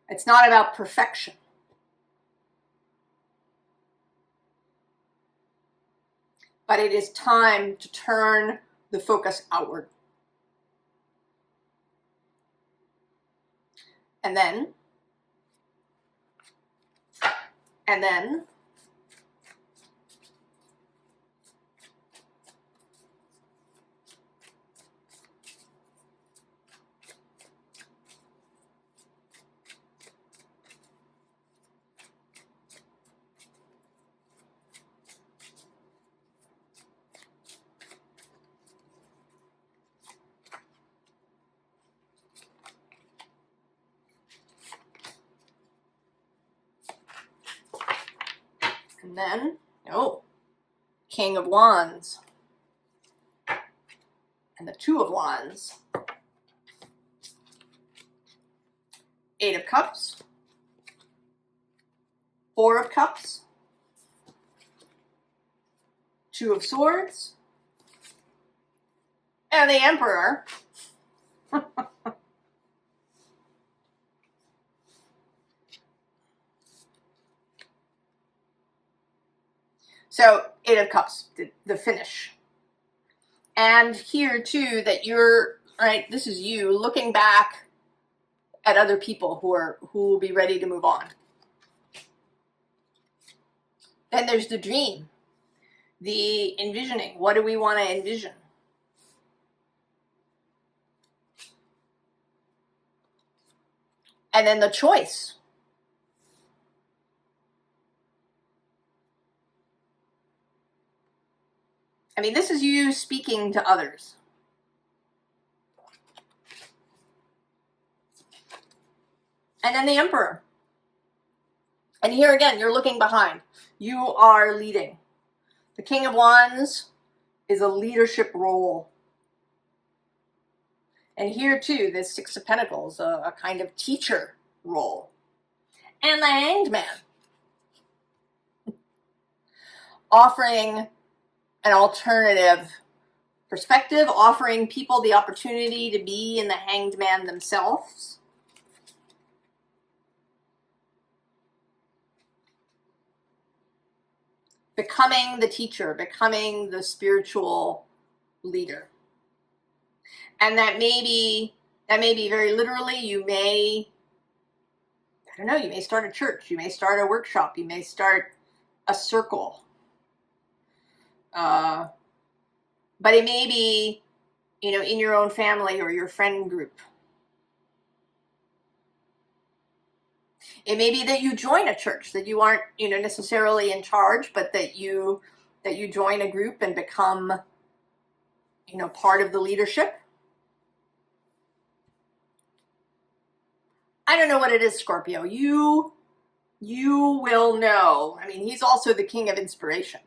It's not about perfection. But it is time to turn the focus outward. And then, oh, King of Wands. And the Two of Wands. Eight of Cups. Four of Cups. Two of Swords. And the Emperor. So, Eight of Cups, the finish. And here too, that you're, right, this is you looking back at other people who will be ready to move on. Then there's the dream, the envisioning. What do we want to envision? And then the choice. I mean, this is you speaking to others. And then the Emperor. And here again, you're looking behind. You are leading. The King of Wands is a leadership role. And here too, this Six of Pentacles, a kind of teacher role. And the Hanged Man. Offering an alternative perspective, offering people the opportunity to be in the Hanged Man themselves. Becoming the teacher, becoming the spiritual leader. And that may be very literally, you may, I don't know, you may start a church, you may start a workshop, you may start a circle. But it may be, in your own family or your friend group. It may be that you join a church, that you aren't, necessarily in charge, but that you join a group and become, part of the leadership. I don't know what it is, Scorpio. You will know. I mean, he's also the king of inspiration.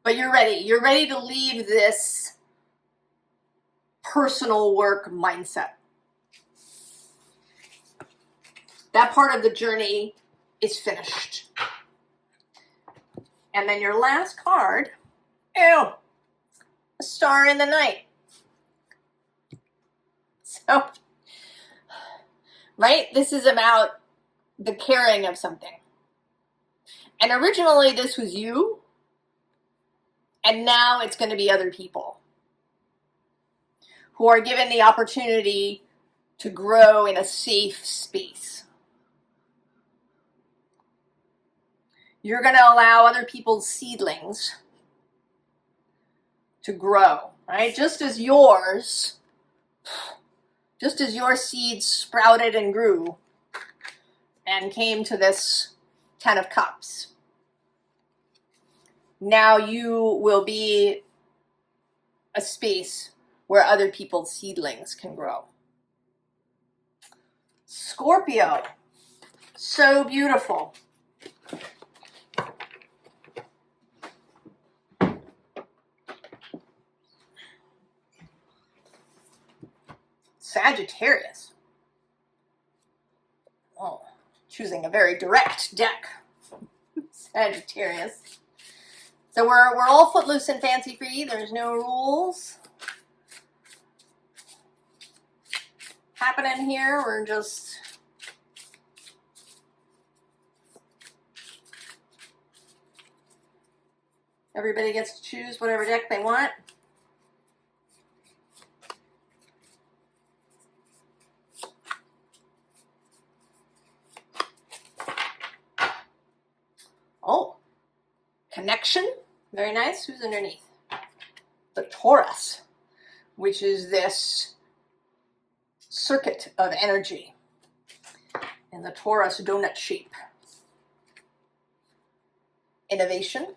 But you're ready. You're ready to leave this personal work mindset. That part of the journey is finished. And then your last card, a star in the night. So, right, this is about the caring of something. And originally this was you, and now it's going to be other people who are given the opportunity to grow in a safe space. You're going to allow other people's seedlings to grow, right? Just as your seeds sprouted and grew and came to this 10 of Cups. Now you will be a space where other people's seedlings can grow. Scorpio, so beautiful. Sagittarius. Oh, choosing a very direct deck. Sagittarius. So we're all footloose and fancy free. There's no rules happening here. We're just everybody gets to choose whatever deck they want. Oh, connection. Very nice. Who's underneath? The Taurus, which is this circuit of energy in the Taurus donut shape. Innovation.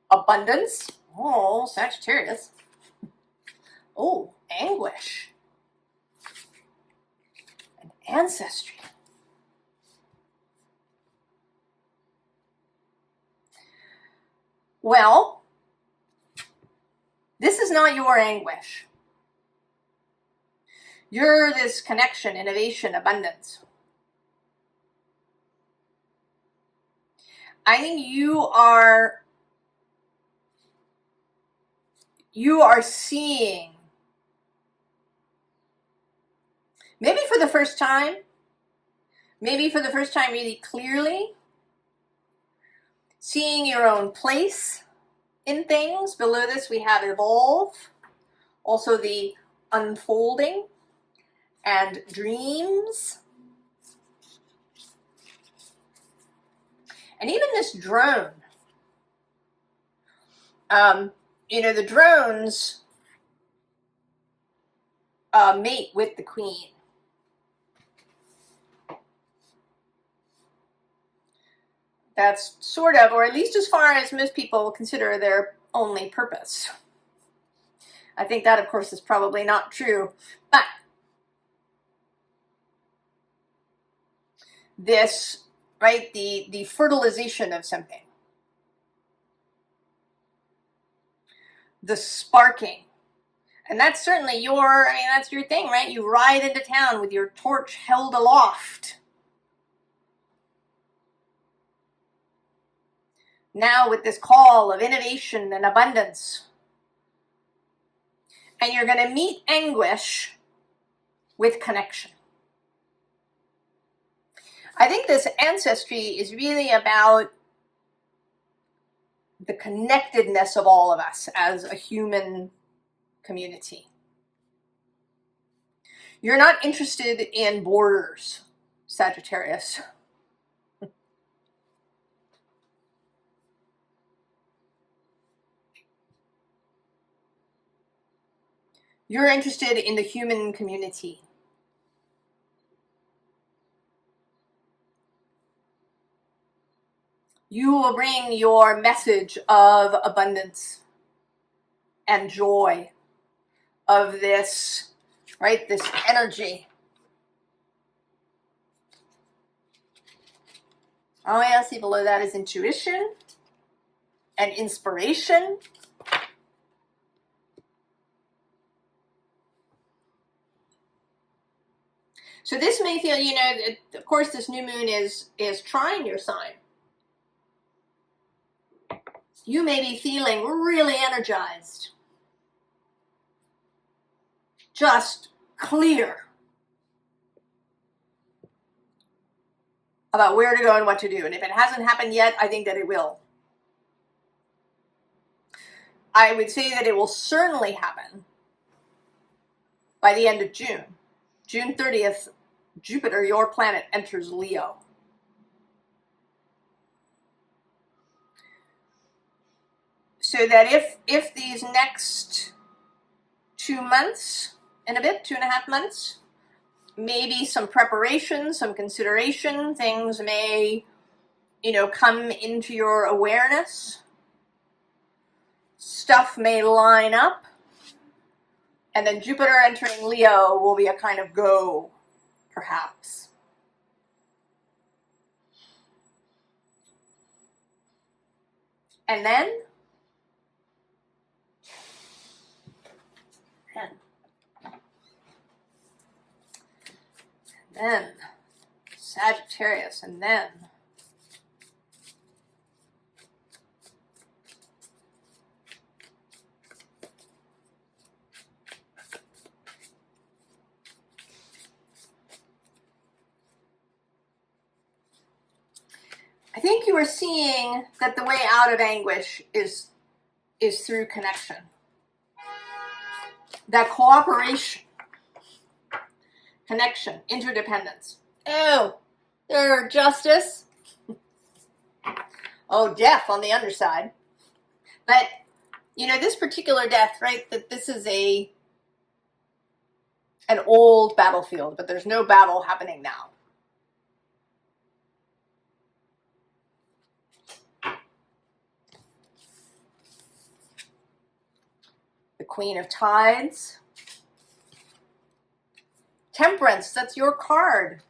Abundance. Oh, Sagittarius. Oh, anguish. And ancestry. Well, this is not your anguish. You're this connection, innovation, abundance. I think you are seeing, maybe for the first time really clearly, seeing your own place in things. Below this we have evolve, also the unfolding, and dreams. And even this drone. The drones mate with the queen. That's sort of, or at least as far as most people consider their only purpose. I think that, of course, is probably not true. But this, right, the fertilization of something, the sparking, and that's certainly that's your thing, right? You ride into town with your torch held aloft. Now with this call of innovation and abundance. And you're going to meet anguish with connection. I think this ancestry is really about the connectedness of all of us as a human community. You're not interested in borders, Sagittarius. You're interested in the human community. You will bring your message of abundance and joy, of this, right, this energy. Oh yeah, see below that is intuition and inspiration. So this may feel, of course, this new moon is trying your sign. You may be feeling really energized, just clear. about where to go and what to do. And if it hasn't happened yet, I think that it will. I would say that it will certainly happen by the end of June. June 30th, Jupiter, your planet, enters Leo. So that if these next 2 months and a bit, 2.5 months, maybe some preparation, some consideration, things may, come into your awareness. Stuff may line up. And then Jupiter entering Leo will be a kind of go, perhaps. And then Sagittarius, and then I think you are seeing that the way out of anguish is through connection. That cooperation, connection, interdependence. Oh, there, justice. Oh, death on the underside. But, this particular death, right, that this is an old battlefield, but there's no battle happening now. The Queen of Tides. Temperance, that's your card.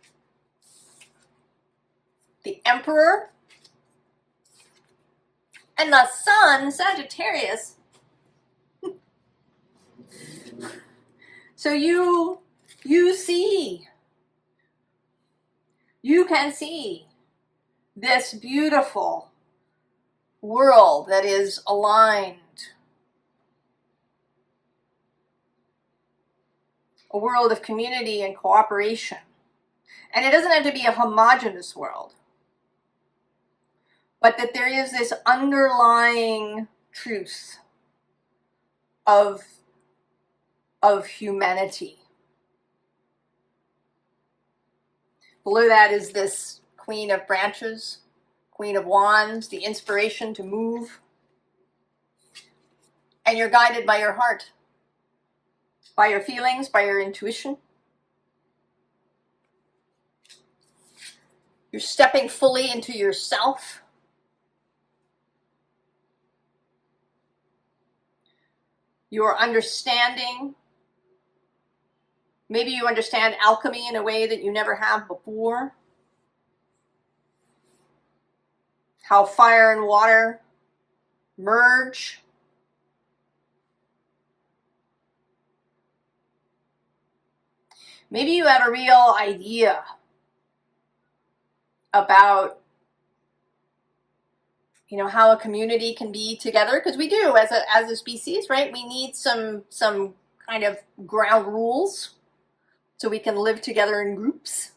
The Emperor. And the Sun, Sagittarius. So you see, you can see this beautiful world that is aligned. A world of community and cooperation. And it doesn't have to be a homogeneous world, but that there is this underlying truth of humanity. Below that is this Queen of Branches, Queen of Wands, the inspiration to move. And you're guided by your heart, by your feelings, by your intuition. You're stepping fully into yourself. You're understanding. Maybe you understand alchemy in a way that you never have before. How fire and water merge. Maybe you have a real idea about, how a community can be together, because we do as a species, right? We need some kind of ground rules so we can live together in groups.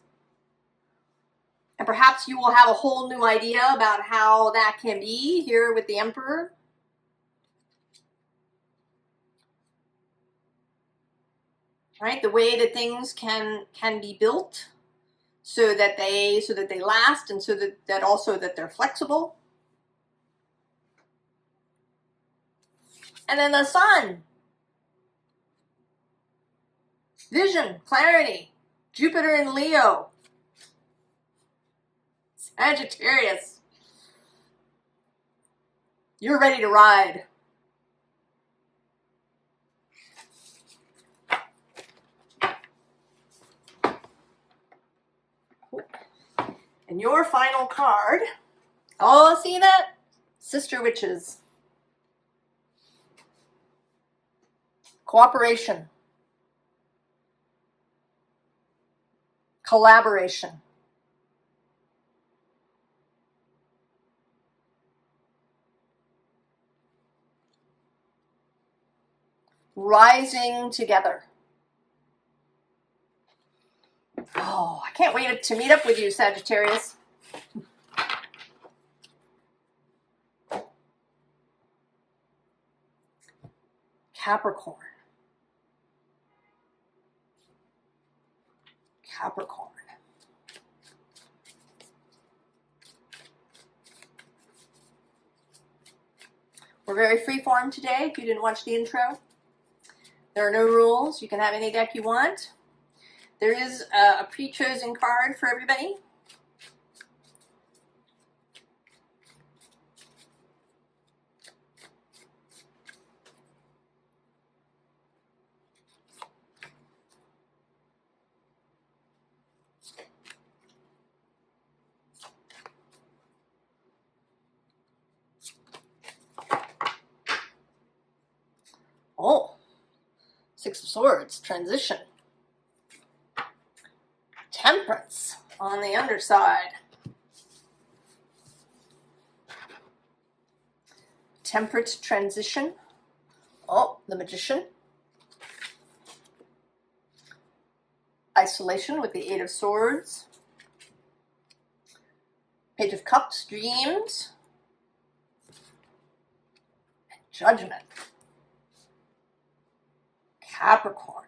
And perhaps you will have a whole new idea about how that can be here with the Emperor. Right? The way that things can be built so that they last, and so that also that they're flexible. And then the Sun. Vision, clarity, Jupiter in Leo. Sagittarius. You're ready to ride. And your final card. Oh, see that? Sister Witches. Cooperation. Collaboration. Rising together. Oh, I can't wait to meet up with you, Sagittarius. Capricorn. Capricorn. We're very freeform today. If you didn't watch the intro, there are no rules. You can have any deck you want. There is a pre-chosen card for everybody. Oh, Six of Swords, transition. Temperance on the underside. Temperate transition. Oh, the Magician. Isolation with the Eight of Swords. Page of Cups, dreams. And Judgment. Capricorn.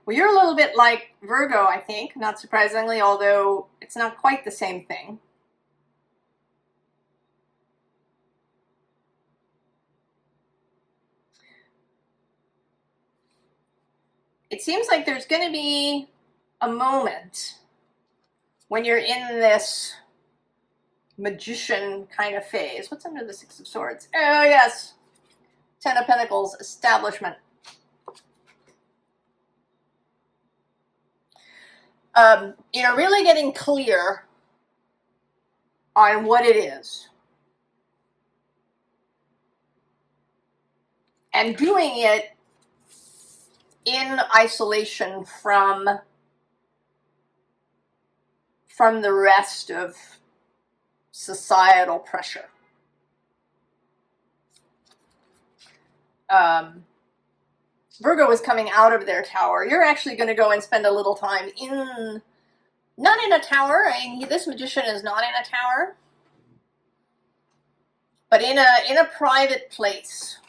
Well, you're a little bit like Virgo, I think, not surprisingly, although it's not quite the same thing. It seems like there's going to be a moment when you're in this magician kind of phase. What's under the Six of Swords? Oh, yes. Ten of Pentacles, establishment. You know, really getting clear on what it is. And doing it in isolation from the rest of societal pressure. Virgo is coming out of their tower. You're actually going to go and spend a little time not in a tower. I mean, this magician is not in a tower, but in a private place.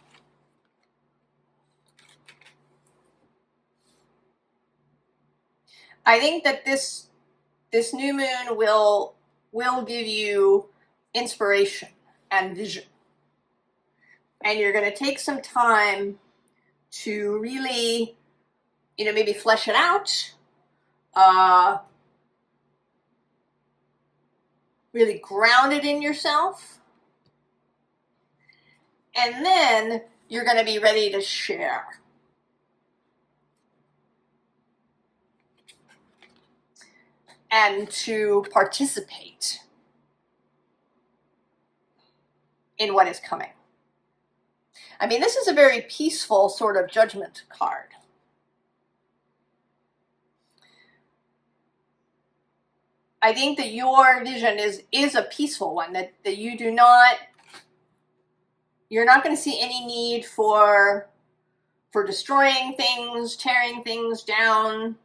I think that this new moon will give you inspiration and vision. And you're going to take some time to really, you know, maybe flesh it out, really ground it in yourself, and then you're going to be ready to share. And to participate in what is coming. I mean, this is a very peaceful sort of judgment card. I think that your vision is a peaceful one, that you're not going to see any need for destroying things, tearing things down.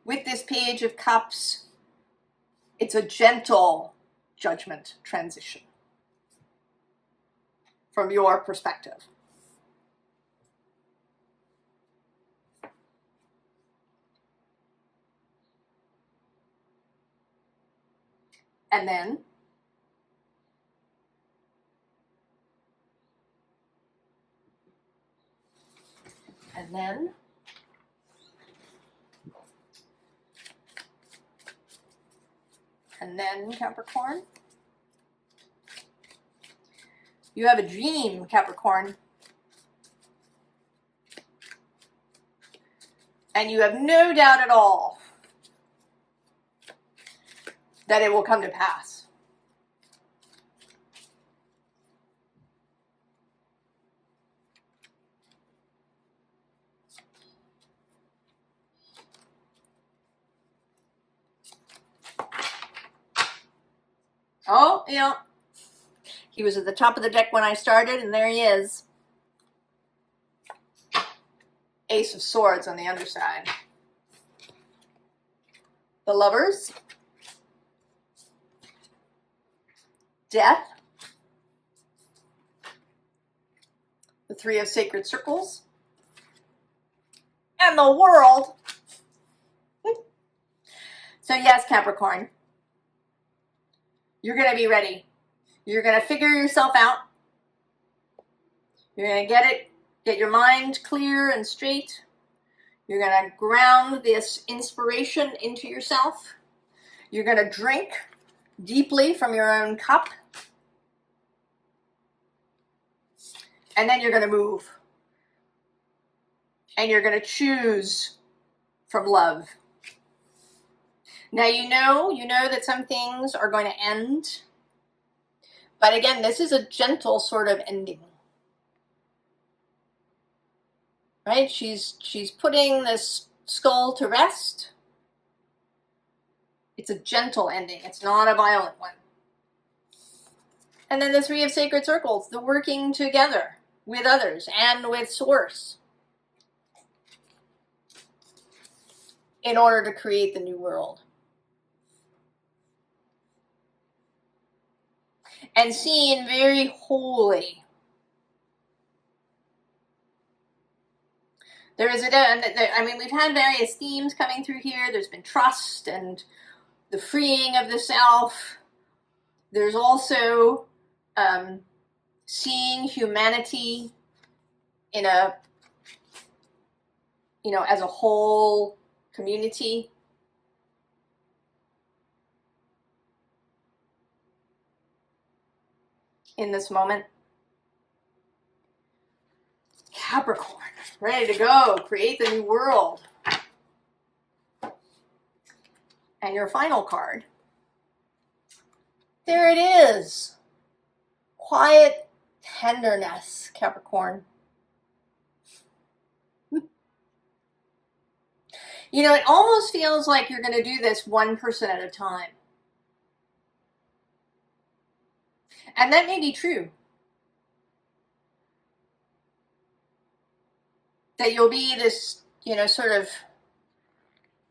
With this Page of Cups, it's a gentle judgment transition from your perspective. And then Capricorn, you have a dream, Capricorn, and you have no doubt at all that it will come to pass. Oh, yeah. He was at the top of the deck when I started, and there he is. Ace of Swords on the underside. The Lovers. Death. The Three of Sacred Circles. And the World. So yes, Capricorn, you're going to be ready. You're going to figure yourself out. You're going to get your mind clear and straight. You're going to ground this inspiration into yourself. You're going to drink deeply from your own cup. And then you're going to move. And you're going to choose from love. Now you know that some things are going to end. But again, this is a gentle sort of ending. Right? She's putting this skull to rest. It's a gentle ending. It's not a violent one. And then the Three of Sacred Circles, the working together with others and with Source in order to create the new world. And seen very wholly. There is we've had various themes coming through here. There's been trust and the freeing of the self. There's also seeing humanity in a, as a whole community. In this moment. Capricorn, ready to go, create the new world. And your final card, there it is. Quiet tenderness, Capricorn. It almost feels like you're going to do this one person at a time. And that may be true. That you'll be this, sort of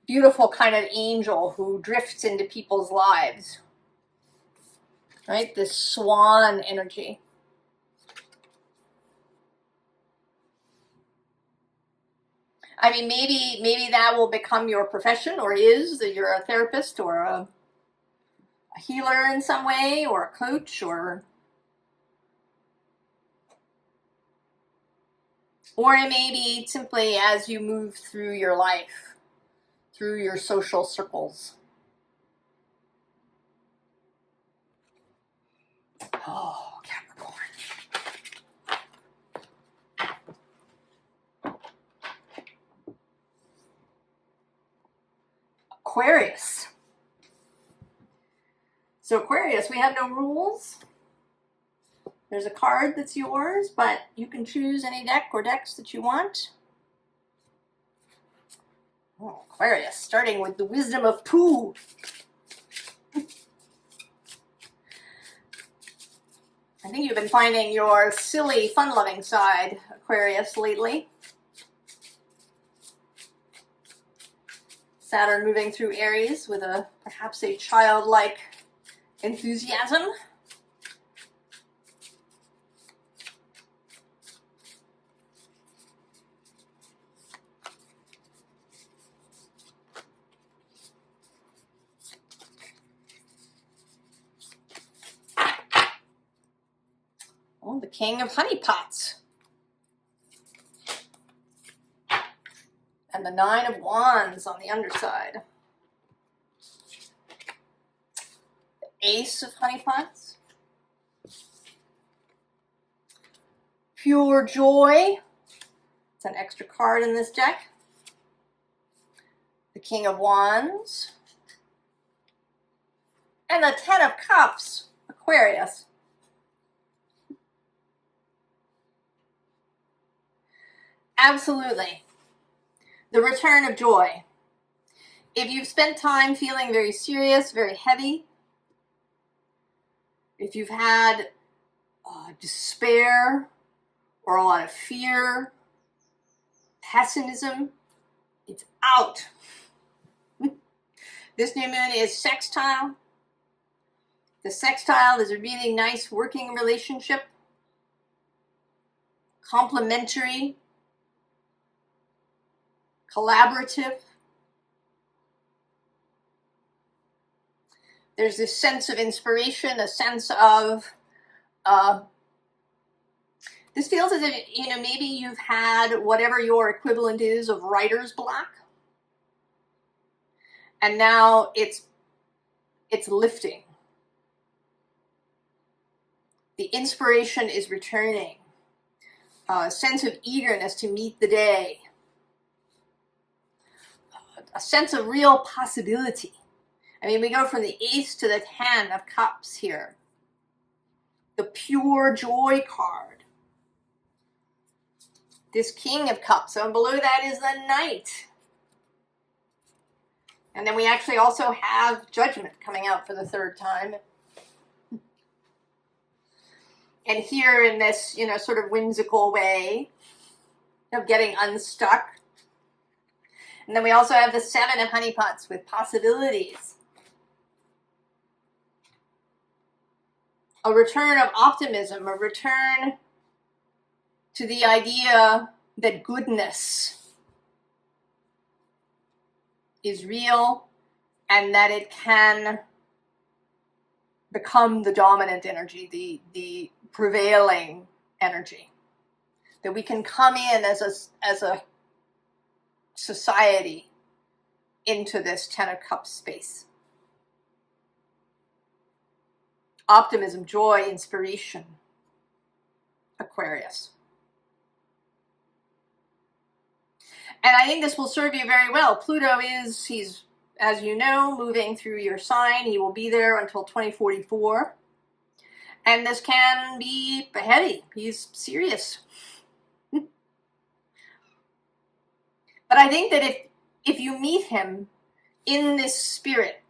beautiful kind of angel who drifts into people's lives. Right? This swan energy. I mean, maybe that will become your profession, or is that you're a therapist or a healer in some way, or a coach, or it may be simply as you move through your life, through your social circles. Oh, Capricorn. Aquarius. So Aquarius, we have no rules. There's a card that's yours, but you can choose any deck or decks that you want. Oh, Aquarius, starting with the wisdom of Pooh. I think you've been finding your silly, fun-loving side, Aquarius, lately. Saturn moving through Aries with perhaps a childlike enthusiasm. Oh, the King of Honeypots. And the Nine of Wands on the underside. The Ace of Honeypots. Pure Joy. It's an extra card in this deck. The King of Wands. And the Ten of Cups, Aquarius. Absolutely. The return of joy. If you've spent time feeling very serious, very heavy, if you've had despair or a lot of fear, pessimism, it's out. This new moon is sextile. The sextile is a really nice working relationship, complementary, collaborative. There's this sense of inspiration, a sense of, this feels as if, you know, maybe you've had whatever your equivalent is of writer's block, and now it's lifting. The inspiration is returning. A sense of eagerness to meet the day. A sense of real possibility. I mean, we go from the Ace to the 10 of Cups here. The pure joy card. This King of Cups. So below that is the Knight. And then we actually also have Judgment coming out for the third time. And here in this, you know, sort of whimsical way of getting unstuck. And then we also have the 7 of Honeypots with possibilities. A return of optimism, a return to the idea that goodness is real and that it can become the dominant energy, the prevailing energy. That we can come in as a society into this 10 of Cups space. Optimism, joy, inspiration. Aquarius. And I think this will serve you very well. Pluto he's, as you know, moving through your sign. He will be there until 2044. And this can be heavy. He's serious. But I think that if you meet him in this spirit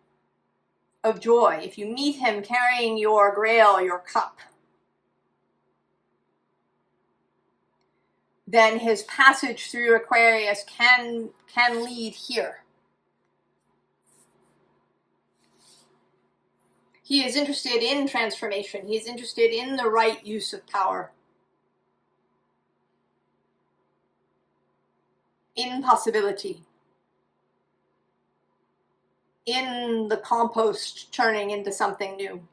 of joy, if you meet him carrying your grail, your cup, then his passage through Aquarius can lead here. He is interested in transformation. He is interested in the right use of power. In possibility. In the compost turning into something new.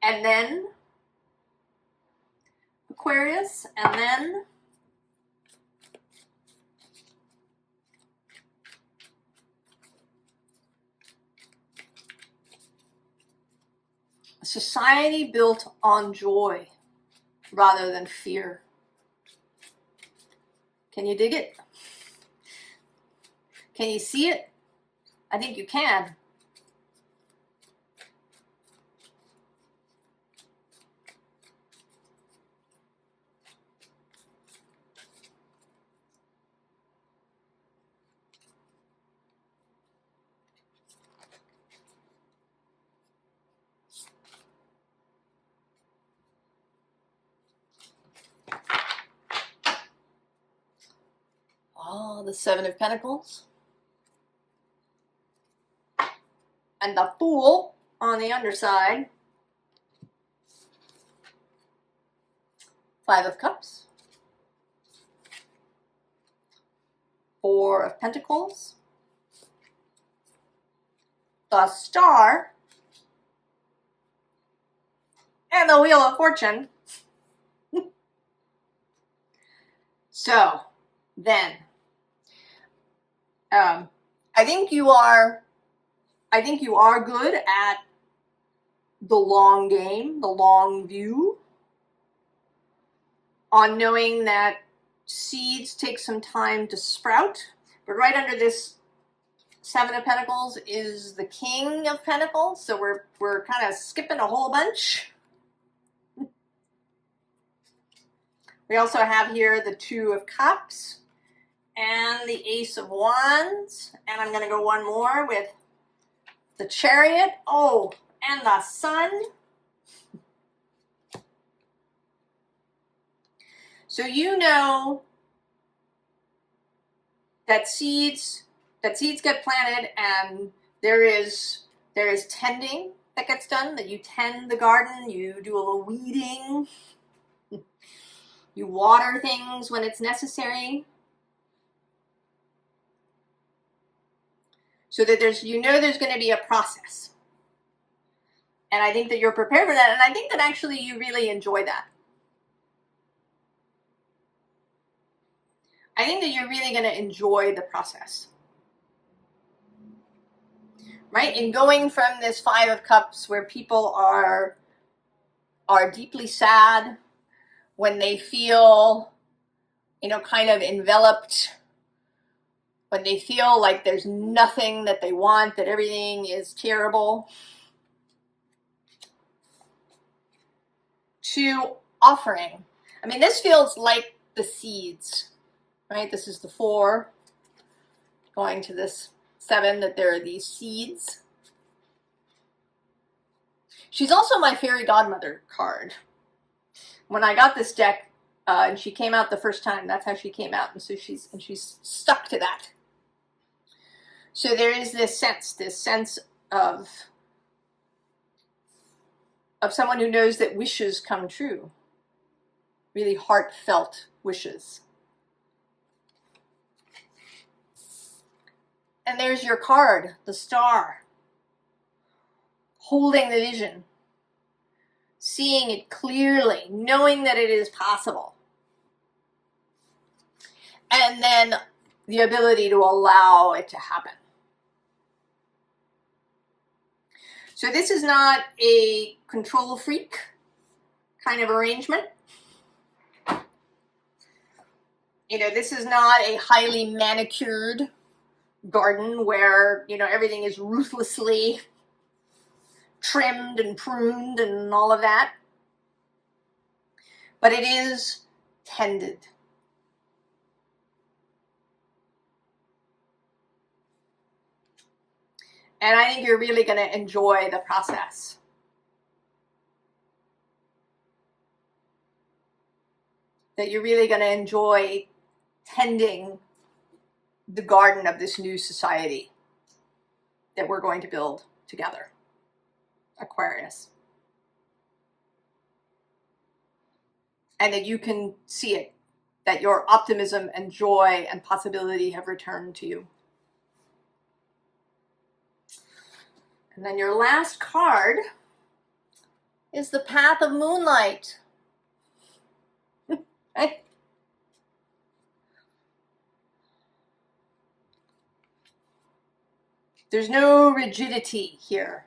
And then Aquarius, and then a society built on joy rather than fear. Can you dig it? Can you see it? I think you can. Oh, the 7 of Pentacles. And the Fool on the underside. 5 of Cups. 4 of Pentacles. The Star. And the Wheel of Fortune. So, then, I think you are good at the long game, the long view, on knowing that seeds take some time to sprout. But right under this 7 of Pentacles is the King of Pentacles, so we're kind of skipping a whole bunch. We also have here the 2 of Cups and the Ace of Wands. And I'm going to go one more with the Chariot. Oh, and the Sun. So you know that seeds get planted, and there is tending that gets done, that you tend the garden, you do a little weeding, you water things when it's necessary. So that there's going to be a process. And I think that you're prepared for that. And I think that actually you really enjoy that. I think that you're really going to enjoy the process. Right? In going from this Five of Cups, where people are deeply sad, when they feel, kind of enveloped, when they feel like there's nothing that they want, that everything is terrible, to offering. I mean, this feels like the seeds, right? This is the 4 going to this 7, that there are these seeds. She's also my fairy godmother card. When I got this deck, and she came out the first time, that's how she came out, and so she's stuck to that. So there is this sense of someone who knows that wishes come true, really heartfelt wishes. And there's your card, the Star, holding the vision, seeing it clearly, knowing that it is possible. And then the ability to allow it to happen. So this is not a control freak kind of arrangement. This is not a highly manicured garden where, everything is ruthlessly trimmed and pruned and all of that. But it is tended. And I think you're really going to enjoy the process. That you're really going to enjoy tending the garden of this new society that we're going to build together, Aquarius. And that you can see it, that your optimism and joy and possibility have returned to you. And then your last card is the Path of Moonlight. Right? There's no rigidity here.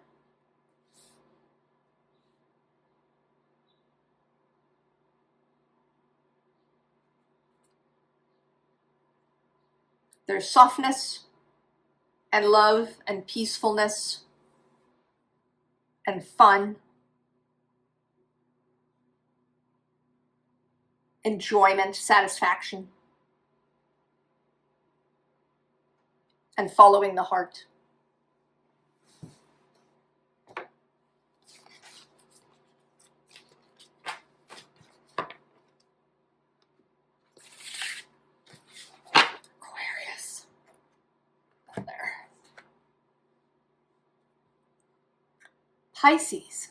There's softness and love and peacefulness and fun, enjoyment, satisfaction, and following the heart. Aquarius. There. Pisces.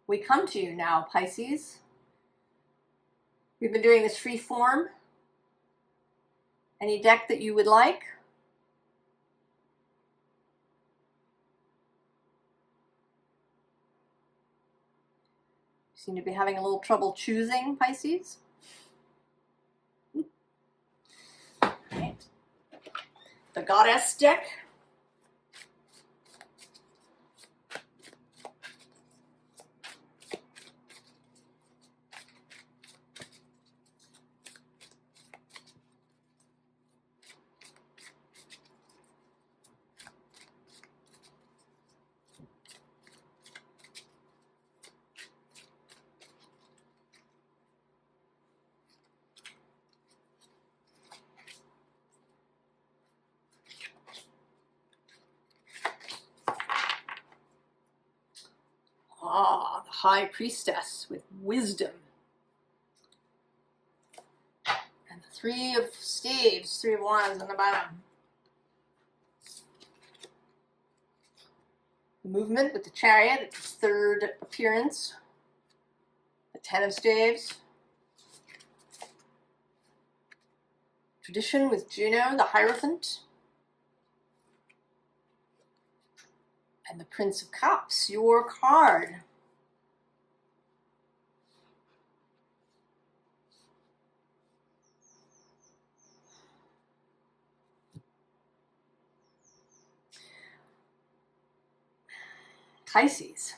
We come to you now, Pisces. We've been doing this free form. Any deck that you would like? Seem to be having a little trouble choosing, Pisces. Right. The Goddess deck. the High Priestess with wisdom. And the Three of Staves, Three of Wands on the bottom. The Movement with the Chariot, its third appearance. The Ten of Staves. Tradition with Juno, the Hierophant. And the Prince of Cups, your card. Pisces.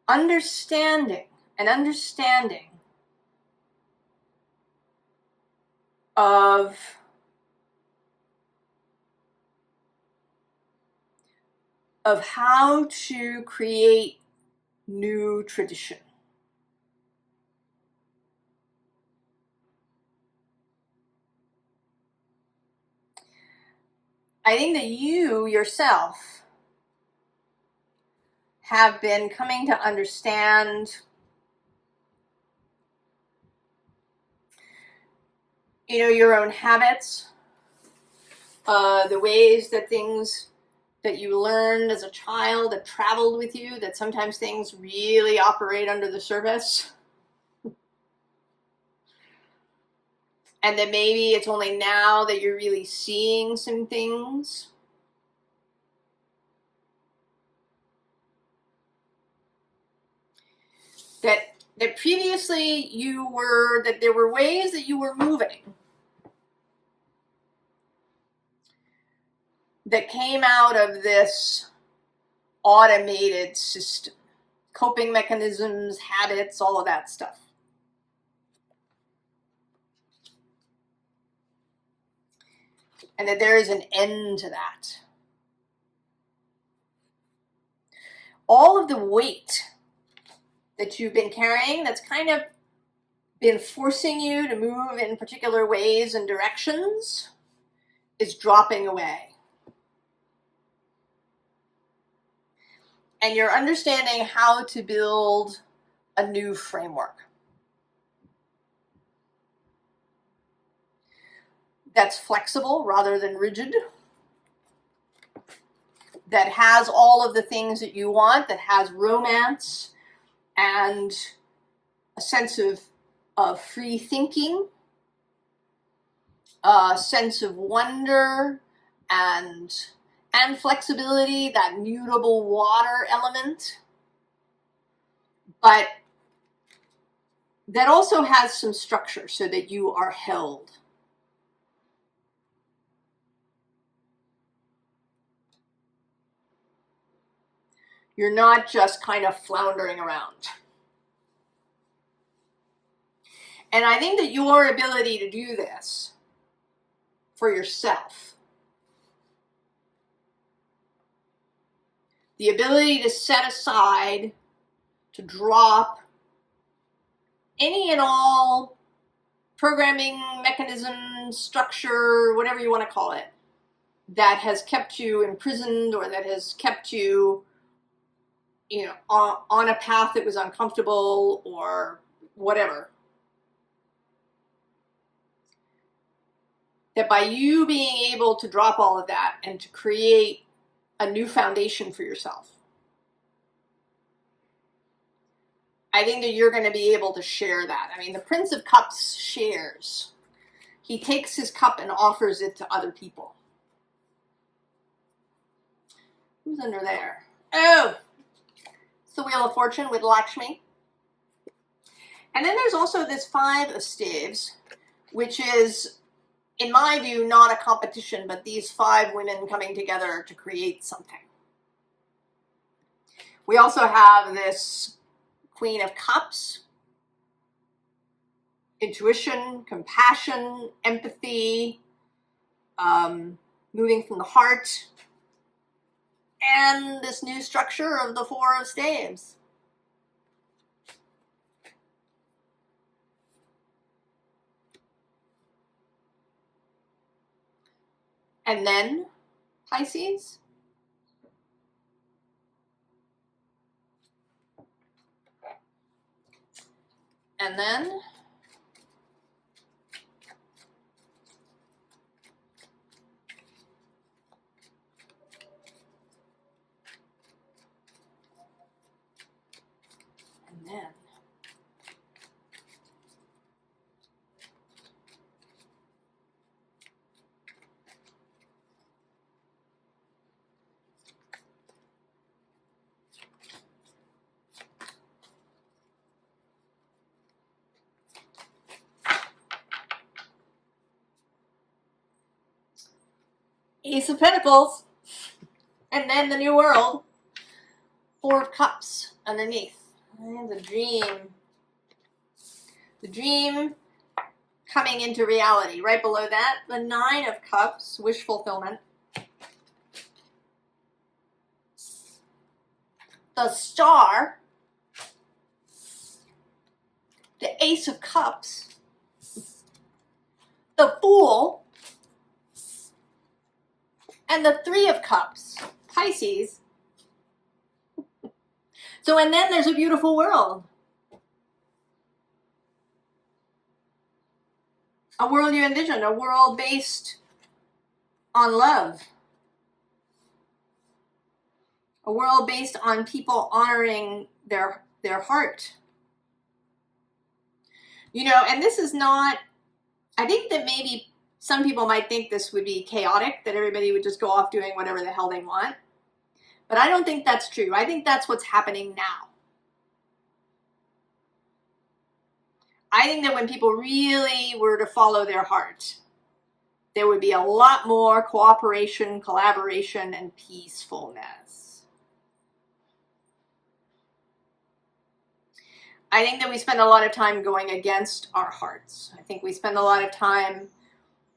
Understanding of how to create new tradition. I think that you yourself have been coming to understand, your own habits, the ways that things that you learned as a child that traveled with you, that sometimes things really operate under the surface. And that maybe it's only now that you're really seeing some things. That previously that there were ways that you were moving that came out of this automated system. Coping mechanisms, habits, all of that stuff. And that there is an end to that. All of the weight that you've been carrying that's kind of been forcing you to move in particular ways and directions is dropping away. And you're understanding how to build a new framework that's flexible rather than rigid, that has all of the things that you want, that has romance and a sense of free thinking, a sense of wonder and flexibility, that mutable water element, but that also has some structure so that you are held. You're not just kind of floundering around. And I think that your ability to do this for yourself, the ability to set aside, to drop any and all programming mechanism, structure, whatever you want to call it, that has kept you imprisoned or that has kept you, on a path that was uncomfortable or whatever. That by you being able to drop all of that and to create a new foundation for yourself, I think that you're going to be able to share that. I mean, the Prince of Cups shares. He takes his cup and offers it to other people. Who's under there? Oh, it's the Wheel of Fortune with Lakshmi. And then there's also this Five of Staves, which is, in my view, not a competition, but these 5 women coming together to create something. We also have this Queen of Cups, intuition, compassion, empathy, moving from the heart, and this new structure of the Four of Staves. And then Pisces. And then Ace of Pentacles, and then the New World, Four of Cups underneath, and the dream coming into reality. Right below that, the Nine of Cups, wish fulfillment, the Star, the Ace of Cups, the Fool, and the Three of Cups, Pisces. So, and then there's a beautiful world. A world you envision, a world based on love. A world based on people honoring their heart. You know, and this is not, I think that maybe some people might think this would be chaotic, that everybody would just go off doing whatever the hell they want. But I don't think that's true. I think that's what's happening now. I think that when people really were to follow their heart, there would be a lot more cooperation, collaboration, and peacefulness. I think that we spend a lot of time going against our hearts. I think we spend a lot of time,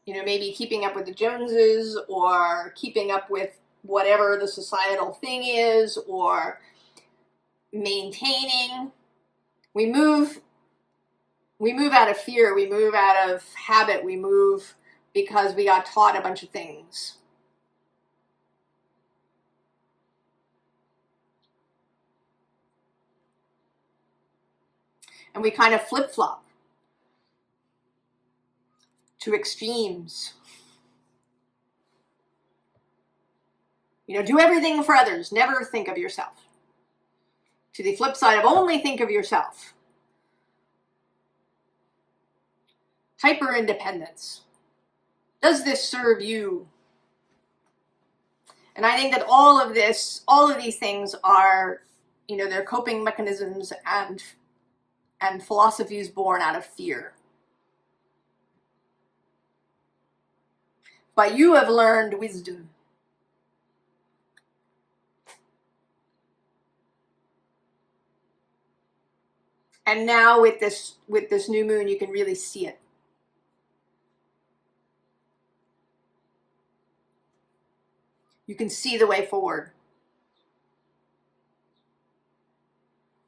you know, maybe keeping up with the Joneses, or keeping up with whatever the societal thing is, or maintaining. We move out of fear, we move out of habit, we move because we got taught a bunch of things. And we kind of flip-flop to extremes. You know, do everything for others, never think of yourself. To the flip side of only think of yourself. Hyper independence. Does this serve you? And I think that all of these things are, you know, they're coping mechanisms and philosophies born out of fear. But you have learned wisdom. And now with this new moon, you can really see it. You can see the way forward.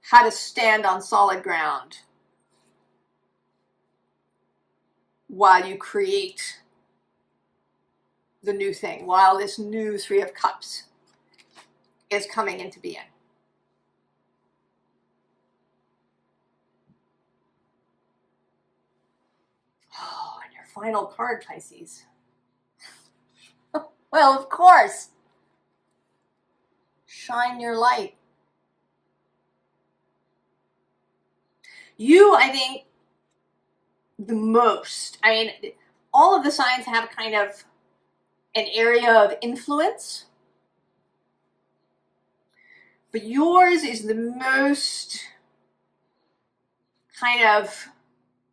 How to stand on solid ground while you create the new thing, while this new Three of Cups is coming into being. Oh, and your final card, Pisces. Well, of course. Shine your light. You, I think, the most. I mean, all of the signs have kind of an area of influence, but yours is the most kind of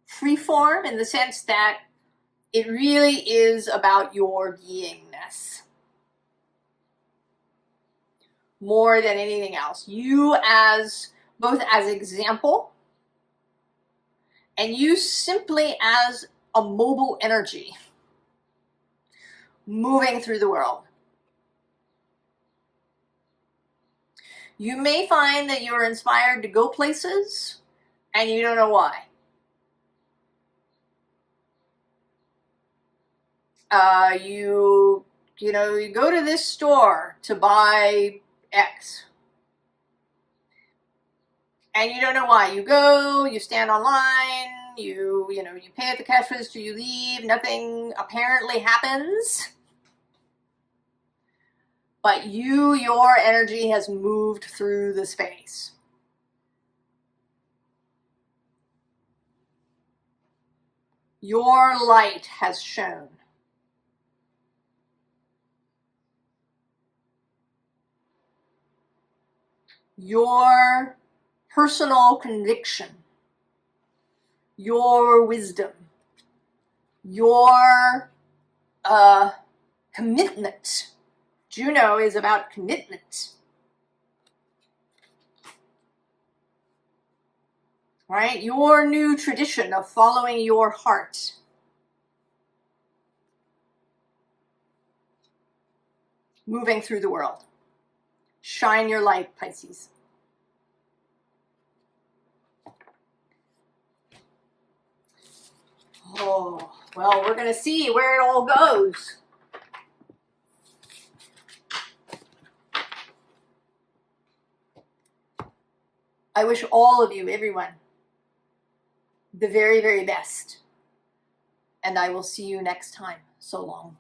freeform, in the sense that it really is about your beingness more than anything else. You as both as example, and you simply as a mobile energy moving through the world. You may find that you're inspired to go places and you don't know why. You you know, you go to this store to buy X. And you don't know why. You go, you stand online, you pay at the cash register, you leave, nothing apparently happens. But your energy has moved through the space. Your light has shone. Your personal conviction, your wisdom, your commitment. Juno is about commitment. Right? Your new tradition of following your heart. Moving through the world. Shine your light, Pisces. Oh, well, we're going to see where it all goes. I wish all of you, everyone, the very, very best. And I will see you next time. So long.